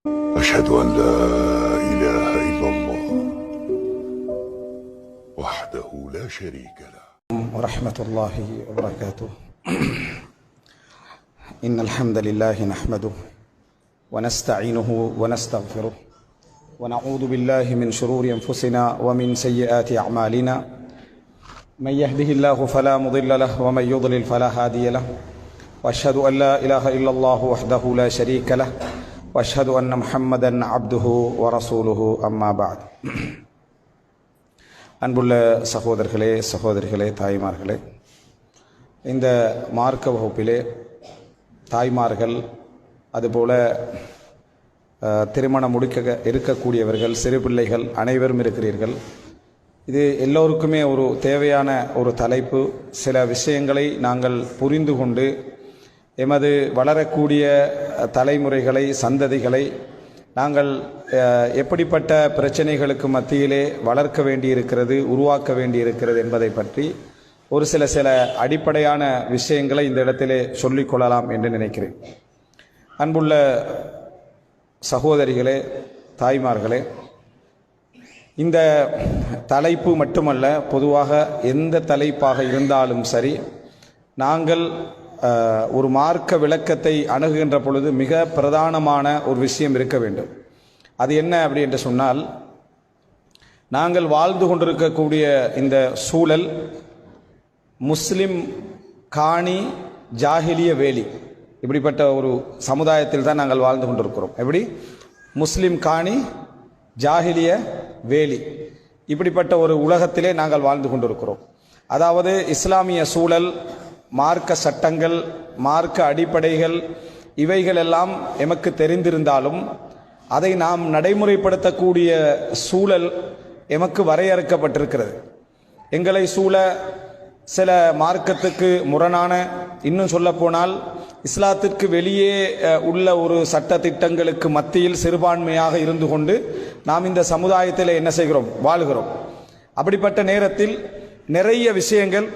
أشهد أن لا إله إلا الله وحده لا شريك له ورحمة الله وبركاته. إن الحمد لله نحمده ونستعينه ونستغفره ونعوذ بالله من شرور أنفسنا ومن سيئات أعمالنا. من يهده الله فلا مضل له ومن يضلل فلا هادي له. وأشهد أن لا إله إلا الله وحده لا شريك له وأشهد أن محمدا عبده ورسوله أما بعد. அன்புள்ள சகோதரர்களே, சகோதரிகளே, தாய்மார்களே, இந்த மார்க்க வகுப்பிலே தாய்மார்கள், அதுபோல திருமணம் முடிக்க இருக்கக்கூடியவர்கள், சிறு பிள்ளைகள் அனைவரும் இருக்கிறீர்கள். இது எல்லோருக்குமே ஒரு தேவையான ஒரு தலைப்பு. சில விஷயங்களை நாங்கள் புரிந்து கொண்டு எமது வளரக்கூடிய தலைமுறைகளை, சந்ததிகளை நாங்கள் எப்படிப்பட்ட பிரச்சனைகளுக்கு மத்தியிலே வளர்க்க வேண்டியிருக்கிறது, உருவாக்க வேண்டியிருக்கிறது என்பதை பற்றி ஒரு சில அடிப்படையான விஷயங்களை இந்த இடத்திலே சொல்லிக்கொள்ளலாம் என்று நினைக்கிறேன். அன்புள்ள சகோதரிகளே, தாய்மார்களே, இந்த தலைப்பு மட்டுமல்ல, பொதுவாக எந்த தலைப்பாக இருந்தாலும் சரி, நாங்கள் ஒரு மார்க்க விளக்கத்தை அணுகுகின்ற பொழுது மிக பிரதானமான ஒரு விஷயம் இருக்க வேண்டும். அது என்ன அப்படி என்று சொன்னால், நாங்கள் வாழ்ந்து கொண்டிருக்கக்கூடிய இந்த சூழல் முஸ்லிம் காணி ஜாஹிலிய வேலி, இப்படிப்பட்ட ஒரு சமுதாயத்தில் தான் நாங்கள் வாழ்ந்து கொண்டிருக்கிறோம். எப்படி? முஸ்லிம் காணி ஜாஹிலிய வேலி, இப்படிப்பட்ட ஒரு உலகத்திலே நாங்கள் வாழ்ந்து கொண்டிருக்கிறோம். அதாவது இஸ்லாமிய சூழல், மார்க்க சட்டங்கள், மார்க்க அடிப்படைகள், இவைகளெல்லாம் எமக்கு தெரிந்திருந்தாலும் அதை நாம் நடைமுறைப்படுத்தக்கூடிய சூழல் எமக்கு வரையறுக்கப்பட்டிருக்கிறது. எங்களை சூழ சில மார்க்கத்துக்கு முரணான, இன்னும் சொல்லப்போனால் இஸ்லாத்திற்கு வெளியே உள்ள ஒரு சட்ட திட்டங்களுக்கு மத்தியில் சிறுபான்மையாக இருந்து கொண்டு நாம் இந்த சமுதாயத்தில் என்ன செய்கிறோம்? வாழ்கிறோம். அப்படிப்பட்ட நேரத்தில் நிறைய விஷயங்கள்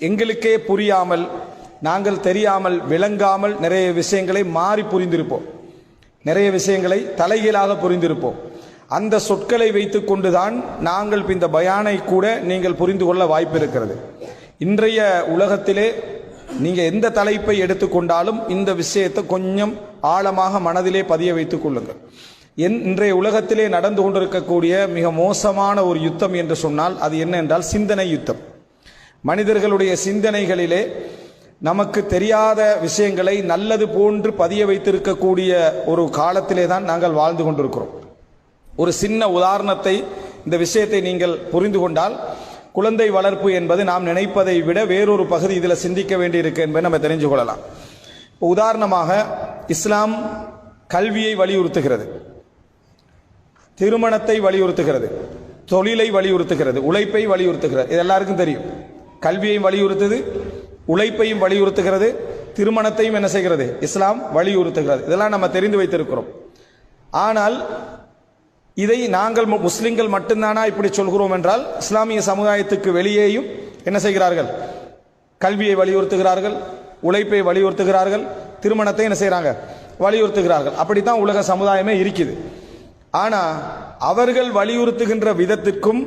எங்களுக்கே புரியாமல், நாங்கள் தெரியாமல், விளங்காமல் நிறைய விஷயங்களை மாறி புரிந்திருப்போம். நிறைய விஷயங்களை தலைகீழாக புரிந்திருப்போம். அந்த சொற்களை வைத்து கொண்டுதான் நாங்கள் இந்த பயானை கூட நீங்கள் புரிந்து கொள்ள வாய்ப்பு இருக்கிறது. இன்றைய உலகத்திலே நீங்கள் எந்த தலைப்பை எடுத்துக்கொண்டாலும் இந்த விஷயத்தை கொஞ்சம் ஆழமாக மனதிலே பதிய வைத்துக் கொள்ளுங்கள். இன்றைய உலகத்திலே நடந்து கொண்டிருக்கக்கூடிய மிக மோசமான ஒரு யுத்தம் என்று சொன்னால் அது என்ன என்றால் சிந்தனை யுத்தம். மனிதர்களுடைய சிந்தனைகளிலே நமக்கு தெரியாத விஷயங்களை நல்லது போன்று பதிய வைத்திருக்கக்கூடிய ஒரு காலத்திலே தான் நாங்கள் வாழ்ந்து கொண்டிருக்கிறோம். ஒரு சின்ன உதாரணத்தை, இந்த விஷயத்தை நீங்கள் புரிந்து கொண்டால், குழந்தை வளர்ப்பு என்பது நாம் நினைப்பதை விட வேறொரு பகுதி இதில் சிந்திக்க வேண்டியிருக்கு என்பதை நம்ம தெரிஞ்சு கொள்ளலாம். உதாரணமாக, இஸ்லாம் கல்வியை வலியுறுத்துகிறது, திருமணத்தை வலியுறுத்துகிறது, தொழிலை வலியுறுத்துகிறது, உழைப்பை வலியுறுத்துகிறது. இது எல்லாருக்கும் தெரியும். கல்வியையும் வலியுறுத்துது, உழைப்பையும் வலியுறுத்துகிறது, திருமணத்தையும் என்ன செய்கிறது? இஸ்லாம் வலியுறுத்துகிறது. இதெல்லாம் நம்ம தெரிந்து வைத்திருக்கிறோம். ஆனால் இதை நாங்கள் முஸ்லிம்கள் மட்டும்தானா இப்படி சொல்கிறோம் என்றால், இஸ்லாமிய சமுதாயத்துக்கு வெளியேயும் என்ன செய்கிறார்கள்? கல்வியை வலியுறுத்துகிறார்கள், உழைப்பை வலியுறுத்துகிறார்கள், திருமணத்தை என்ன செய்கிறாங்க? வலியுறுத்துகிறார்கள். அப்படித்தான் உலக சமுதாயமே இருக்குது. ஆனால் அவர்கள் வலியுறுத்துகின்ற விதத்திற்கும்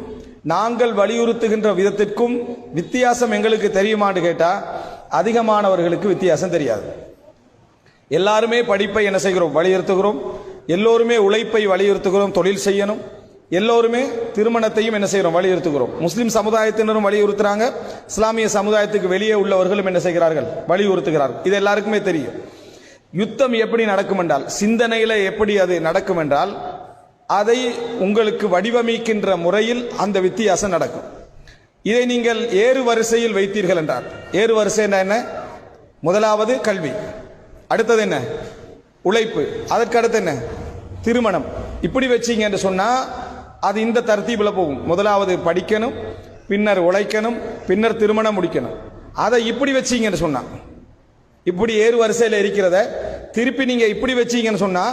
நாங்கள் வலியுறுத்துகின்ற விதத்திற்கும் வித்தியாசம் எங்களுக்கு தெரியுமான்னு கேட்டால் அதிகமானவர்களுக்கு வித்தியாசம் தெரியாது. எல்லாருமே படிப்பை என்ன செய்கிறோம்? வலியுறுத்துகிறோம். எல்லோருமே உழைப்பை வலியுறுத்துகிறோம், தொழில் செய்யணும். எல்லோருமே திருமணத்தையும் என்ன செய்கிறோம்? வலியுறுத்துகிறோம். முஸ்லிம் சமுதாயத்தினரும் வலியுறுத்துறாங்க, இஸ்லாமிய சமுதாயத்துக்கு வெளியே உள்ளவர்களும் என்ன செய்கிறார்கள்? வலியுறுத்துகிறார்கள். இது எல்லாருக்குமே தெரியும். யுத்தம் எப்படி நடக்கும் என்றால், சிந்தனையில எப்படி அது நடக்கும் என்றால், அதை உங்களுக்கு வடிவமைக்கின்ற முறையில் அந்த வித்தியாசம் நடக்கும். இதை நீங்கள் ஏறு வரிசையில் வைத்தீர்கள் என்றால், ஏறு வரிசை என்ன? முதலாவது கல்வி, அடுத்தது என்ன? உழைப்பு, அதற்கு அடுத்து என்ன? திருமணம். இப்படி வச்சீங்க என்று சொன்னா அது இந்த தர்த்தீபில் போகும். முதலாவது படிக்கணும், பின்னர் உழைக்கணும், பின்னர் திருமணம் முடிக்கணும். அதை இப்படி வச்சீங்க என்று சொன்னா, இப்படி ஏறு வரிசையில் இருக்கிறத திருப்பி நீங்க இப்படி வச்சீங்கன்னு சொன்னா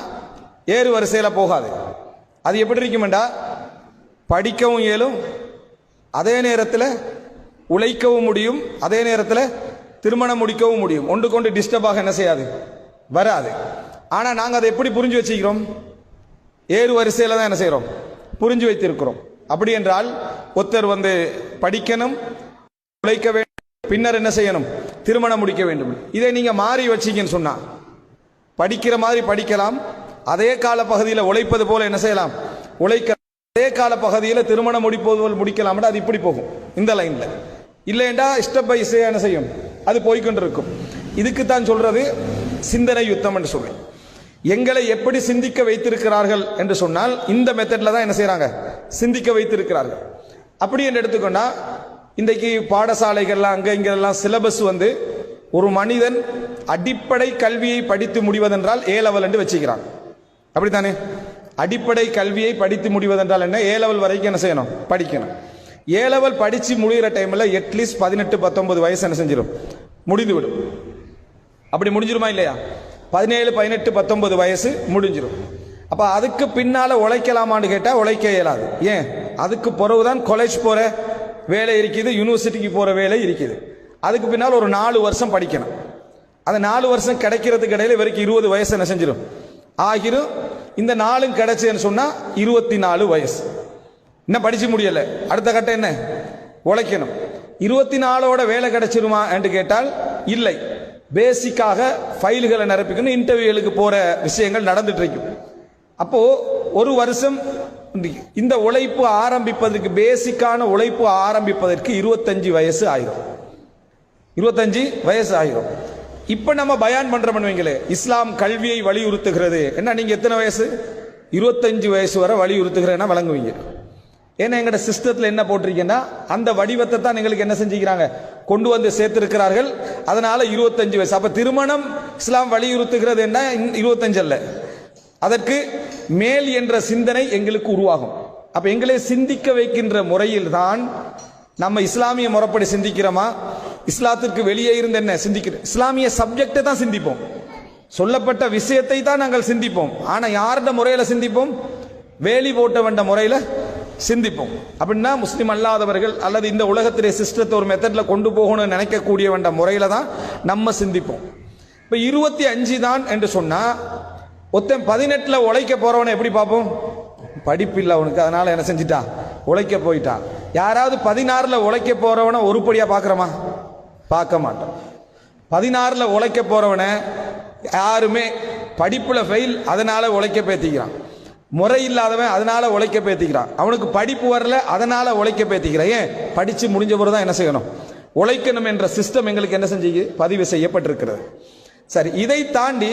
ஏறு வரிசையில போகாது. அது எப்படி இருக்குமெண்டா, படிக்கவும் இயலும், அதே நேரத்தில் உழைக்கவும் முடியும், அதே நேரத்தில் திருமணம் முடிக்கவும் முடியும். ஒன்று கொண்டு டிஸ்டர்பாக என்ன செய்யாது? வராது. ஆனால் நாங்கள் அதை எப்படி புரிஞ்சு வச்சுக்கிறோம்? ஏறு வரிசையில் தான் என்ன செய்கிறோம், புரிஞ்சு வைத்திருக்கிறோம். அப்படி என்றால் ஒருத்தர் படிக்கணும், உழைக்க வேண்டும், பின்னர் என்ன செய்யணும், திருமணம் முடிக்க வேண்டும். இதை நீங்க மாறி வச்சீங்கன்னு சொன்னா படிக்கிற மாதிரி படிக்கலாம், அதே கால பகுதியில் உழைப்பது போல என்ன செய்யலாம், உழைக்க, அதே கால பகுதியில் திருமணம் முடிப்பது போல் முடிக்கலாம். அது இப்படி போகும் இந்த லைன்ல. இல்லைண்டா ஸ்டெப் பை ஸ்டெப் என்ன செய்யும், அது போய்கொண்டிருக்கும். இதுக்கு தான் சொல்றது சிந்தனை யுத்தம் என்று சொல்லி. எங்களை எப்படி சிந்திக்க வைத்திருக்கிறார்கள் என்று சொன்னால் இந்த மெத்தட்ல தான் என்ன செய்யறாங்க, சிந்திக்க வைத்திருக்கிறார்கள். அப்படி என்று எடுத்துக்கொண்டா இன்றைக்கு பாடசாலைகள்லாம் அங்க இங்கெல்லாம் சிலபஸ் ஒரு மனிதன் அடிப்படை கல்வியை படித்து முடிவதென்றால் ஏ லெவல் என்று வச்சுக்கிறான். அப்படித்தானே? அடிப்படை கல்வியை படித்து முடிவதென்றால் என்ன, ஏ லெவல் வரைக்கும் என்ன செய்யணும், படிக்கணும். ஏ லெவல் படிச்சு முடிகிற டைம்ல அட்லீஸ்ட் 18-19 வயசு என்ன செஞ்சிடும், முடிந்து விடும். அப்படி முடிஞ்சிருமா இல்லையா? 17, 18, 19 வயசு முடிஞ்சிடும். அப்ப அதுக்கு பின்னால உழைக்கலாமான்னு கேட்டா உழைக்க இயலாது. ஏன்? அதுக்கு பிறகுதான் காலேஜ் போற வேலை இருக்குது, யூனிவர்சிட்டிக்கு போற வேலை இருக்குது. அதுக்கு பின்னால் ஒரு 4 வருஷம் படிக்கணும். அந்த 4 வருஷம் கிடைக்கிறதுக்கு இடையில இவருக்கு 20 வயசு என்ன செஞ்சிடும், ஆகிரும். இந்த 4 கிடைச்சதுன்னு சொன்னா 24 வயசு. இன்னும் படிச்சு முடியல, அடுத்த கட்டம் என்ன, உழைக்கணும். 24ஓட வேலை கிடைச்சிருமா என்று கேட்டால் இல்லை. பேசிக்காக ஃபைல்களை நிரப்பிக்கணும், இன்டர்வியூகளுக்கு போற விஷயங்கள் நடந்துட்டு இருக்கும். அப்போ ஒரு வருஷம் இந்த உழைப்பு ஆரம்பிப்பதற்கு, பேசிக்கான உழைப்பு ஆரம்பிப்பதற்கு 25 வயசு ஆயிரும். 25 வயசு ஆயிரும். இப்ப நம்ம பயான் பண்றோம்னு வைங்களே, இஸ்லாம் கல்வியை வலியுறுத்துகிறது என்ன, நீங்க எத்தனை வயசு, 25 வயசு வரை வலியுறுத்துகிறேன்னா வழங்குவீங்க. ஏன்னா எங்கட சிஸ்டத்தில் என்ன போட்டிருக்கீங்கன்னா அந்த வடிவத்தை தான் எங்களுக்கு என்ன செஞ்சுக்கிறாங்க, கொண்டு வந்து சேர்த்திருக்கிறார்கள். அதனால 25 வயசு. அப்ப திருமணம் இஸ்லாம் வலியுறுத்துகிறது என்ன, 25 அல்ல, அதற்கு மேல் என்ற சிந்தனை எங்களுக்கு உருவாகும். அப்ப எங்களை சிந்திக்க வைக்கின்ற முறையில் தான் நம்ம இஸ்லாமிய முறைப்படி சிந்திக்கிறோமா, இஸ்லாத்திற்கு வெளியே இருந்து என்ன சிந்திக்கிறோம், இஸ்லாமிய சப்ஜெக்டை தான் சிந்திப்போம், சொல்லப்பட்ட விஷயத்தை தான் நாங்கள் சிந்திப்போம். ஆனா யாருடைய முறையில சிந்திப்போம், வேலி போட்ட வேண்ட முறையில சிந்திப்போம். அப்படின்னா முஸ்லிம் அல்லாதவர்கள் அல்லது இந்த உலகத்திலே சிஸ்டத்தை ஒரு மெத்தட்ல கொண்டு போகணும்னு நினைக்கக்கூடிய வேண்ட முறையில தான் நம்ம சிந்திப்போம். இப்ப 25 தான் என்று சொன்னா ஒருத்தன் 18ல உழைக்க போறவனை எப்படி பார்ப்போம், படிப்பு இல்லை அவனுக்கு, அதனால என்ன செஞ்சிட்டா, உழைக்க போயிட்டான். யாராவது 16ல உழைக்க போறவனை ஒருபடியா பார்க்கிறோமா, பார்க்க மாட்டோம். 16ல உழைக்க போறவனை யாருமே படிப்புல ஃபெயில், அதனால உழைக்க பேத்திக்கிறான். முறை இல்லாதவன் அதனால உழைக்க பேத்திக்கிறான். அவனுக்கு படிப்பு வரல, அதனால உழைக்க பேத்திக்கிறான். ஏன்? படிச்சு முடிஞ்ச பிறகு தான் என்ன செய்யணும், உழைக்கணும் என்ற சிஸ்டம் எங்களுக்கு என்ன செஞ்சு பதிவு செய்யப்பட்டிருக்கிறது. சரி, இதை தாண்டி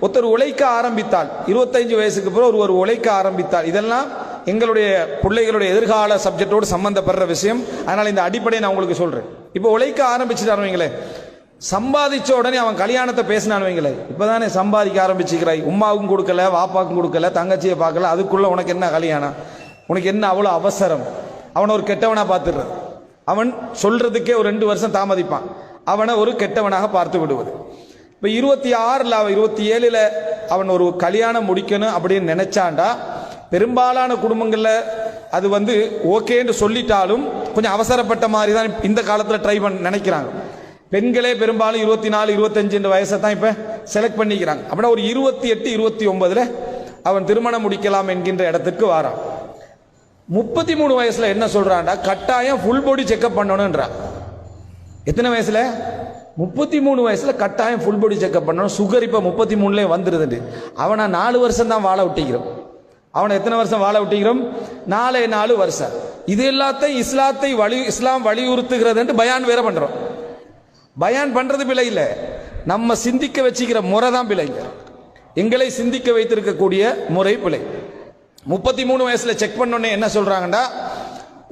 ஒருத்தர் உழைக்க ஆரம்பித்தால், 25 வயசுக்கு பிறகு ஒருவர் உழைக்க ஆரம்பித்தால், இதெல்லாம் எங்களுடைய பிள்ளைகளுடைய எதிர்கால சப்ஜெக்டோடு சம்பந்தப்படுற விஷயம். அதனால இந்த அடிப்படையை நான் உங்களுக்கு சொல்றேன். இப்போ உழைக்க ஆரம்பிச்சுட்டாரு வைங்களே, சம்பாதிச்ச உடனே அவன் கல்யாணத்தை பேசினான்னு வைங்களே, இப்பதானே சம்பாதிக்க ஆரம்பிச்சுக்கிறாய், உமாவுக்கும் கொடுக்கல, வாப்பாவுக்கும் கொடுக்கல, தங்கச்சியை பார்க்கல, அதுக்குள்ள உனக்கு என்ன கல்யாணம், உனக்கு என்ன அவ்வளோ அவசரம், அவனை ஒரு கெட்டவனா பார்த்துடுற, அவன் சொல்றதுக்கே ஒரு 2 வருஷம் தாமதிப்பான், அவனை ஒரு கெட்டவனாக பார்த்து விடுவது. இப்போ 26ல் 27ல் அவன் ஒரு கல்யாணம் முடிக்கணும் அப்படின்னு நினைச்சாண்டா, பெரும்பாலான குடும்பங்கள்ல அது ஓகேன்னு சொல்லிட்டாலும் கொஞ்சம் அவசரப்பட்ட மாதிரி தான் இந்த காலத்தில் ட்ரை பண்ண நினைக்கிறாங்க. பெண்களே பெரும்பாலும் 24, 25 வயசை தான் இப்ப செலக்ட் பண்ணிக்கிறாங்க. அப்படின்னா ஒரு 28, 29ல் அவன் திருமணம் முடிக்கலாம் என்கின்ற இடத்துக்கு வாரான். 33 வயசுல என்ன சொல்றான்டா, கட்டாயம் ஃபுல் பாடி செக்அப் பண்ணணும்ன்றான். எத்தனை வயசுல? 33 வயசுல கட்டாயம் ஃபுல் பாடி செக்அப் பண்ணணும். சுகர் இப்ப 33லே வந்துருது. அவனை 4 வருஷம் தான் வாழ விட்டிக்கிறோம். அவனை எத்தனை வருஷம் வாழ விட்டிக்கிறோம்? 4 வருஷம். இது எல்லாத்தையும் இஸ்லாம் வலியுறுத்துகிறது என்று பயான் வேற பண்றோம். பயான் பண்றது பிழை இல்லை, நம்ம சிந்திக்க வச்சுக்கிற முறை தான் பிழைங்க. எங்களை சிந்திக்க வைத்திருக்கக்கூடிய முறை பிழை. 33 வயசுல செக் பண்ணோன்னே என்ன சொல்றாங்கடா,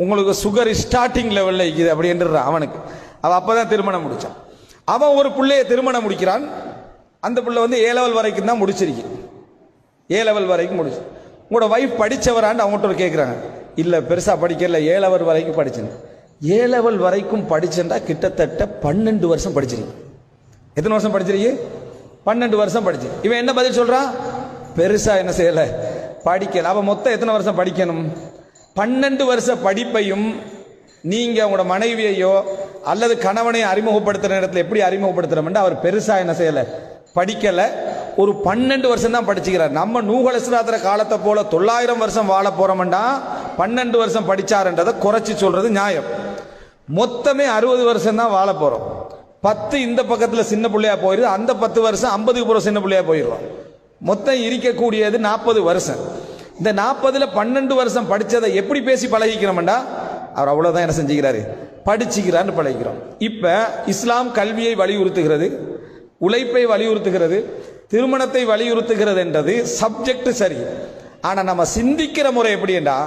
உங்களுக்கு சுகர் ஸ்டார்டிங் லெவல்ல இருக்குது அப்படின்றான் அவனுக்கு. அவன் அப்பதான் திருமணம் முடிச்சான். அவன் ஒரு பிள்ளைய திருமணம் முடிக்கிறான். அந்த பிள்ளை A லெவல் வரைக்கும் தான் முடிச்சிருக்கு. A லெவல் வரைக்கும் முடிச்சு. உங்களோட வைஃப் படிச்சவரான்னு அவங்ககிட்ட கேட்குறாங்க. இல்லை பெருசா படிக்கல, A லெவல் வரைக்கும் படிச்சேன். A லெவல் வரைக்கும் படிச்சேன்டா கிட்டத்தட்ட 12 வருஷம் படிச்சிருக்கு. எத்தனை வருஷம் படிச்சிருக்கு? 12 வருஷம் படிச்சு. இவன் என்ன பதில் சொல்றான்? பெருசா என்ன செய்யல, படிக்கல. அவன் மொத்தம் எத்தனை வருஷம் படிக்கணும்? 12 வருஷ படிப்பையும் நீங்க உங்களோட மனைவியையோ அல்லது கணவனை அறிமுகப்படுத்துற இடத்துல எப்படி அறிமுகப்படுத்துறோம், அவர் பெருசா என்ன செய்யல, படிக்கல. ஒரு 12 வருஷம் தான் படிச்சுக்கிறார். நம்ம நூஹ் அலைஹிஸ்ஸலாத்துற காலத்தை போல 900 வருஷம் வாழ போறோம்டா 12 வருஷம் படிச்சாருன்றதை குறைச்சி சொல்றது நியாயம். மொத்தமே 60 வருஷம் தான் வாழ போறோம். 10 இந்த பக்கத்துல சின்ன பிள்ளையா போயிருது, அந்த 10 வருஷம் 50க்கு போற சின்ன பிள்ளையா போயிடுறோம். மொத்தம் இருக்கக்கூடியது 40 வருஷம். இந்த 40ல 12 வருஷம் படிச்சதை எப்படி பேசி பழகிக்கிறோம்டா அவர் அவ்வளவுதான் என்ன செஞ்சுக்கிறாரு, படிச்சுக்கிறான்னு பழகிக்கிறோம். இப்ப இஸ்லாம் கல்வியை வலியுறுத்துகிறது, உழைப்பை வலியுறுத்துகிறது, திருமணத்தை வலியுறுத்துகிறது என்றது சப்ஜெக்ட் சரி. ஆனா நம்ம சிந்திக்கிற முறை எப்படி என்றா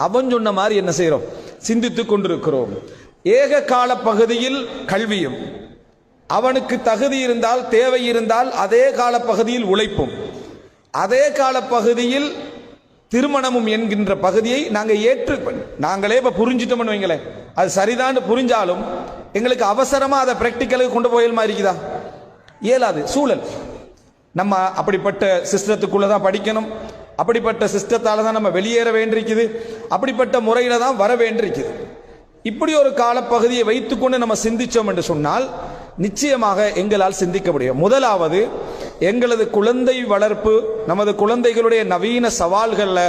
அவன் சொன்ன மாதிரி என்ன செய்யறோம், சிந்தித்துக் கொண்டிருக்கிறோம். ஏக கால பகுதியில் கல்வியும், அவனுக்கு தகுதி இருந்தால் தேவை இருந்தால் அதே கால பகுதியில் உழைப்பும், அதே கால பகுதியில் திருமணமும் என்கின்ற பகுதியை நாங்களே இப்ப புரிஞ்சிட்டோம்னு வைங்களேன், அது சரிதான் புரிஞ்சாலும் எங்களுக்கு அவசரமா அதை பிராக்டிக்கலுக்கு கொண்டு போயல் இருக்குதா, இயலாது. சூழல் நம்ம அப்படிப்பட்ட சிஸ்டத்துக்குள்ள தான் படிக்கணும், அப்படிப்பட்ட சிஸ்டத்தால தான் நம்ம வெளியேற வேண்டியிருக்குது, அப்படிப்பட்ட முறையில தான் வர வேண்டியிருக்குது. இப்படி ஒரு காலப்பகுதியை வைத்துக்கொண்டு நம்ம சிந்திச்சோம் என்று சொன்னால் நிச்சயமாக எங்களால் சிந்திக்க முடியும். முதலாவது, எங்களது குழந்தை வளர்ப்பு, நமது குழந்தைகளுடைய நவீன சவால்கள்ல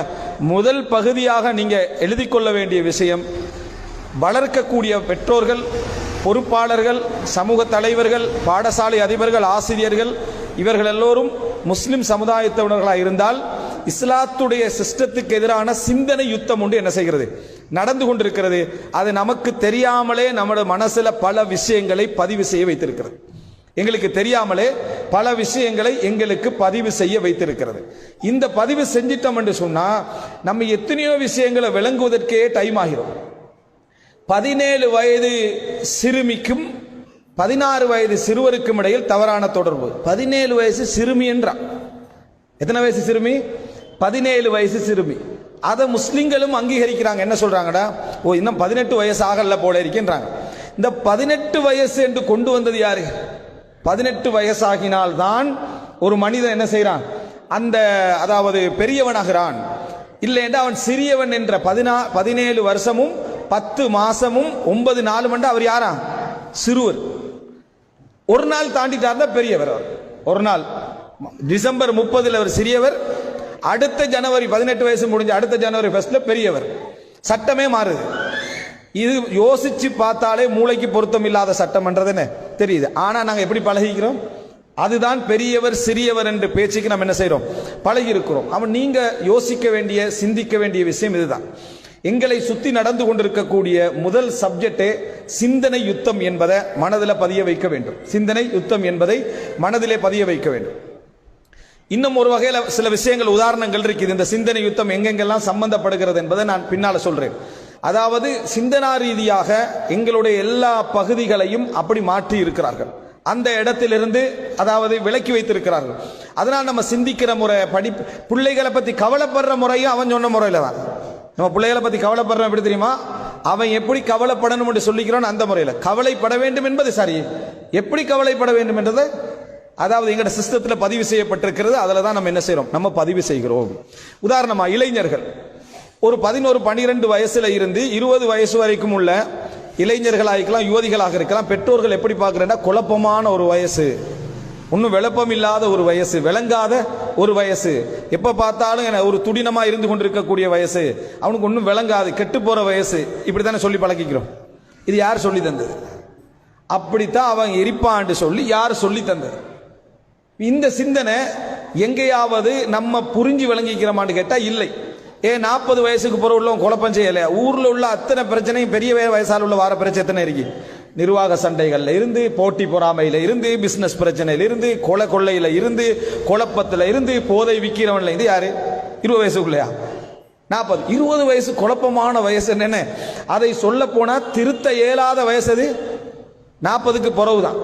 முதல் பகுதியாக நீங்க எழுதி கொள்ள வேண்டிய விஷயம், வளர்க்கக்கூடிய பெற்றோர்கள், பொறுப்பாளர்கள், சமூக தலைவர்கள், பாடசாலை அதிபர்கள், ஆசிரியர்கள், இவர்கள் எல்லோரும் முஸ்லிம் சமுதாயத்தவர்களாக இருந்தால் இஸ்லாத்துடைய சிஸ்டத்துக்கு எதிரான சிந்தனை யுத்தம் ஒன்று என்ன செய்கிறது, நடந்து கொண்டிருக்கிறது. அது நமக்கு தெரியாமலே நம்முடைய மனசுல பல விஷயங்களை பதிவு செய்ய வைத்திருக்கிறது. எங்களுக்கு தெரியாமலே பல விஷயங்களை எங்களுக்கு பதிவு செய்ய வைத்திருக்கிறது. இந்த பதிவு செஞ்சிட்டோம் என்று சொன்னா நம்ம எத்தனையோ விஷயங்களை விளங்குவதற்கே டைம் ஆகிறோம். 17 வயது சிறுமிக்கும் 16 வயது சிறுவருக்கும் இடையில் தவறான தொடர்பு. 17 வயசு சிறுமி என்றான். எத்தனை வயசு சிறுமி? 17 வயசு சிறுமி. அதை முஸ்லிம்களும் அங்கீகரிக்கிறாங்க. என்ன சொல்றாங்கடா, ஓ இன்னும் 18 வயசு ஆகல போல இருக்கின்றாங்க. இந்த 18 வயசு என்று கொண்டு வந்தது யாரு? 18 வயசாகினால்தான் ஒரு மனிதன் என்ன செய்யறான், அந்த அதாவது பெரியவனாகிறான். இல்லை என்று அவன் சிறியவன் என்ற 17 வருஷமும் 10 மாசமும் 9 நாளும் அவர் யாரா? சிறுவர். ஒரு நாள் தாண்டிட்டார்னா பெரியவர். ஒரு நாள் டிசம்பர் 30 அவர் சிறியவர், அடுத்த ஜனவரி 18 வயசு முடிஞ்ச அடுத்த ஜனவரி 1 பெரியவர். சட்டமே மாறுது. இது யோசிச்சு பார்த்தாலே மூளைக்கு பொருத்தம் இல்லாத சட்டம் என்றதுன்னு தெரியுது. ஆனா நாங்க எப்படி பழகிக்கிறோம், அதுதான் பெரியவர் சிறியவர் என்ற பேச்சுக்கு நம்ம என்ன செய்யறோம், பழகி இருக்கிறோம். அவன் நீங்க யோசிக்க வேண்டிய சிந்திக்க வேண்டிய விஷயம் இதுதான். எங்களை சுத்தி நடந்து கொண்டிருக்கக்கூடிய முதல் சப்ஜெக்டே சிந்தனை யுத்தம் என்பதை மனதில் பதிய வைக்க வேண்டும். சிந்தனை யுத்தம் என்பதை மனதிலே பதிய வைக்க வேண்டும். இன்னும் ஒரு வகையில் சில விஷயங்கள் உதாரணங்கள் இருக்குது. இந்த சிந்தனை யுத்தம் எங்கெங்கெல்லாம் சம்பந்தப்படுகிறது என்பதை நான் பின்னால சொல்றேன். அதாவது சிந்தனா ரீதியாக எங்களுடைய எல்லா பகுதிகளையும் அப்படி மாற்றி இருக்கிறார்கள். அந்த இடத்திலிருந்து அதாவது விலக்கி வைத்திருக்கிறார்கள். அதனால் நம்ம சிந்திக்கிற முறை, பிள்ளைகளை பத்தி கவலைப்படுற முறையும் அவன் சொன்ன முறையில தான். நம்ம பிள்ளைகளை பத்தி கவலைப்படுறோம் எப்படி தெரியுமா, அவன் எப்படி கவலைப்படணும் என்று சொல்லிக்கிறான் அந்த முறையில். கவலைப்பட வேண்டும் என்பது சரி, எப்படி கவலைப்பட வேண்டும் என்றது அதாவது எங்கட சிஸ்டத்தில் பதிவு செய்யப்பட்டிருக்கிறது. அதில் தான் நம்ம என்ன செய்யறோம், நம்ம பதிவு செய்கிறோம். உதாரணமா இளைஞர்கள் ஒரு 11, 12 வயசுல இருந்து 20 வயசு வரைக்கும் உள்ள இளைஞர்களாக இருக்கலாம், யுவதிகளாக இருக்கலாம். பெற்றோர்கள் எப்படி பார்க்கிறேன்னா, குழப்பமான ஒரு வயசு, ஒன்னும் விளப்பம் இல்லாத ஒரு வயசு, விளங்காத ஒரு வயசு, எப்ப பார்த்தாலும் ஒரு துடினமா இருந்து கொண்டிருக்கக்கூடிய வயசு, அவனுக்கு ஒன்னும் விளங்காது, கெட்டு போற வயசு, இப்படித்தானே சொல்லி பழகிக்கிறோம். இது யார் சொல்லி தந்தது? அப்படித்தான் அவன் எரிப்பான்னு சொல்லி யார் சொல்லி தந்தது? இந்த சிந்தனை எங்கேயாவது நம்ம புரிஞ்சு விளங்கிக்கிறோமான்னு கேட்டா இல்லை. 40 வயசுக்கு பிறகு உள்ளவங்க குழப்பம் செய்யல. ஊர்ல உள்ள அத்தனை பிரச்சனையும் பெரிய வயசால் உள்ள வார பிரச்சனை எத்தனை இருக்கு. நிர்வாக சண்டைகள்ல இருந்து, போட்டி பொறாமையில இருந்து, பிசினஸ் பிரச்சனையில இருந்து, கொள்ளையில இருந்து, குழப்பத்துல இருந்து, போதை விற்கிறவன்ல இருந்து யாரு 20 வயசுக்குள்ளையா 40 20 வயசு குழப்பமான வயசு. என்னென்ன அதை சொல்ல போனா திருத்த இயலாத வயசு அது 40க்கு பிறகுதான்.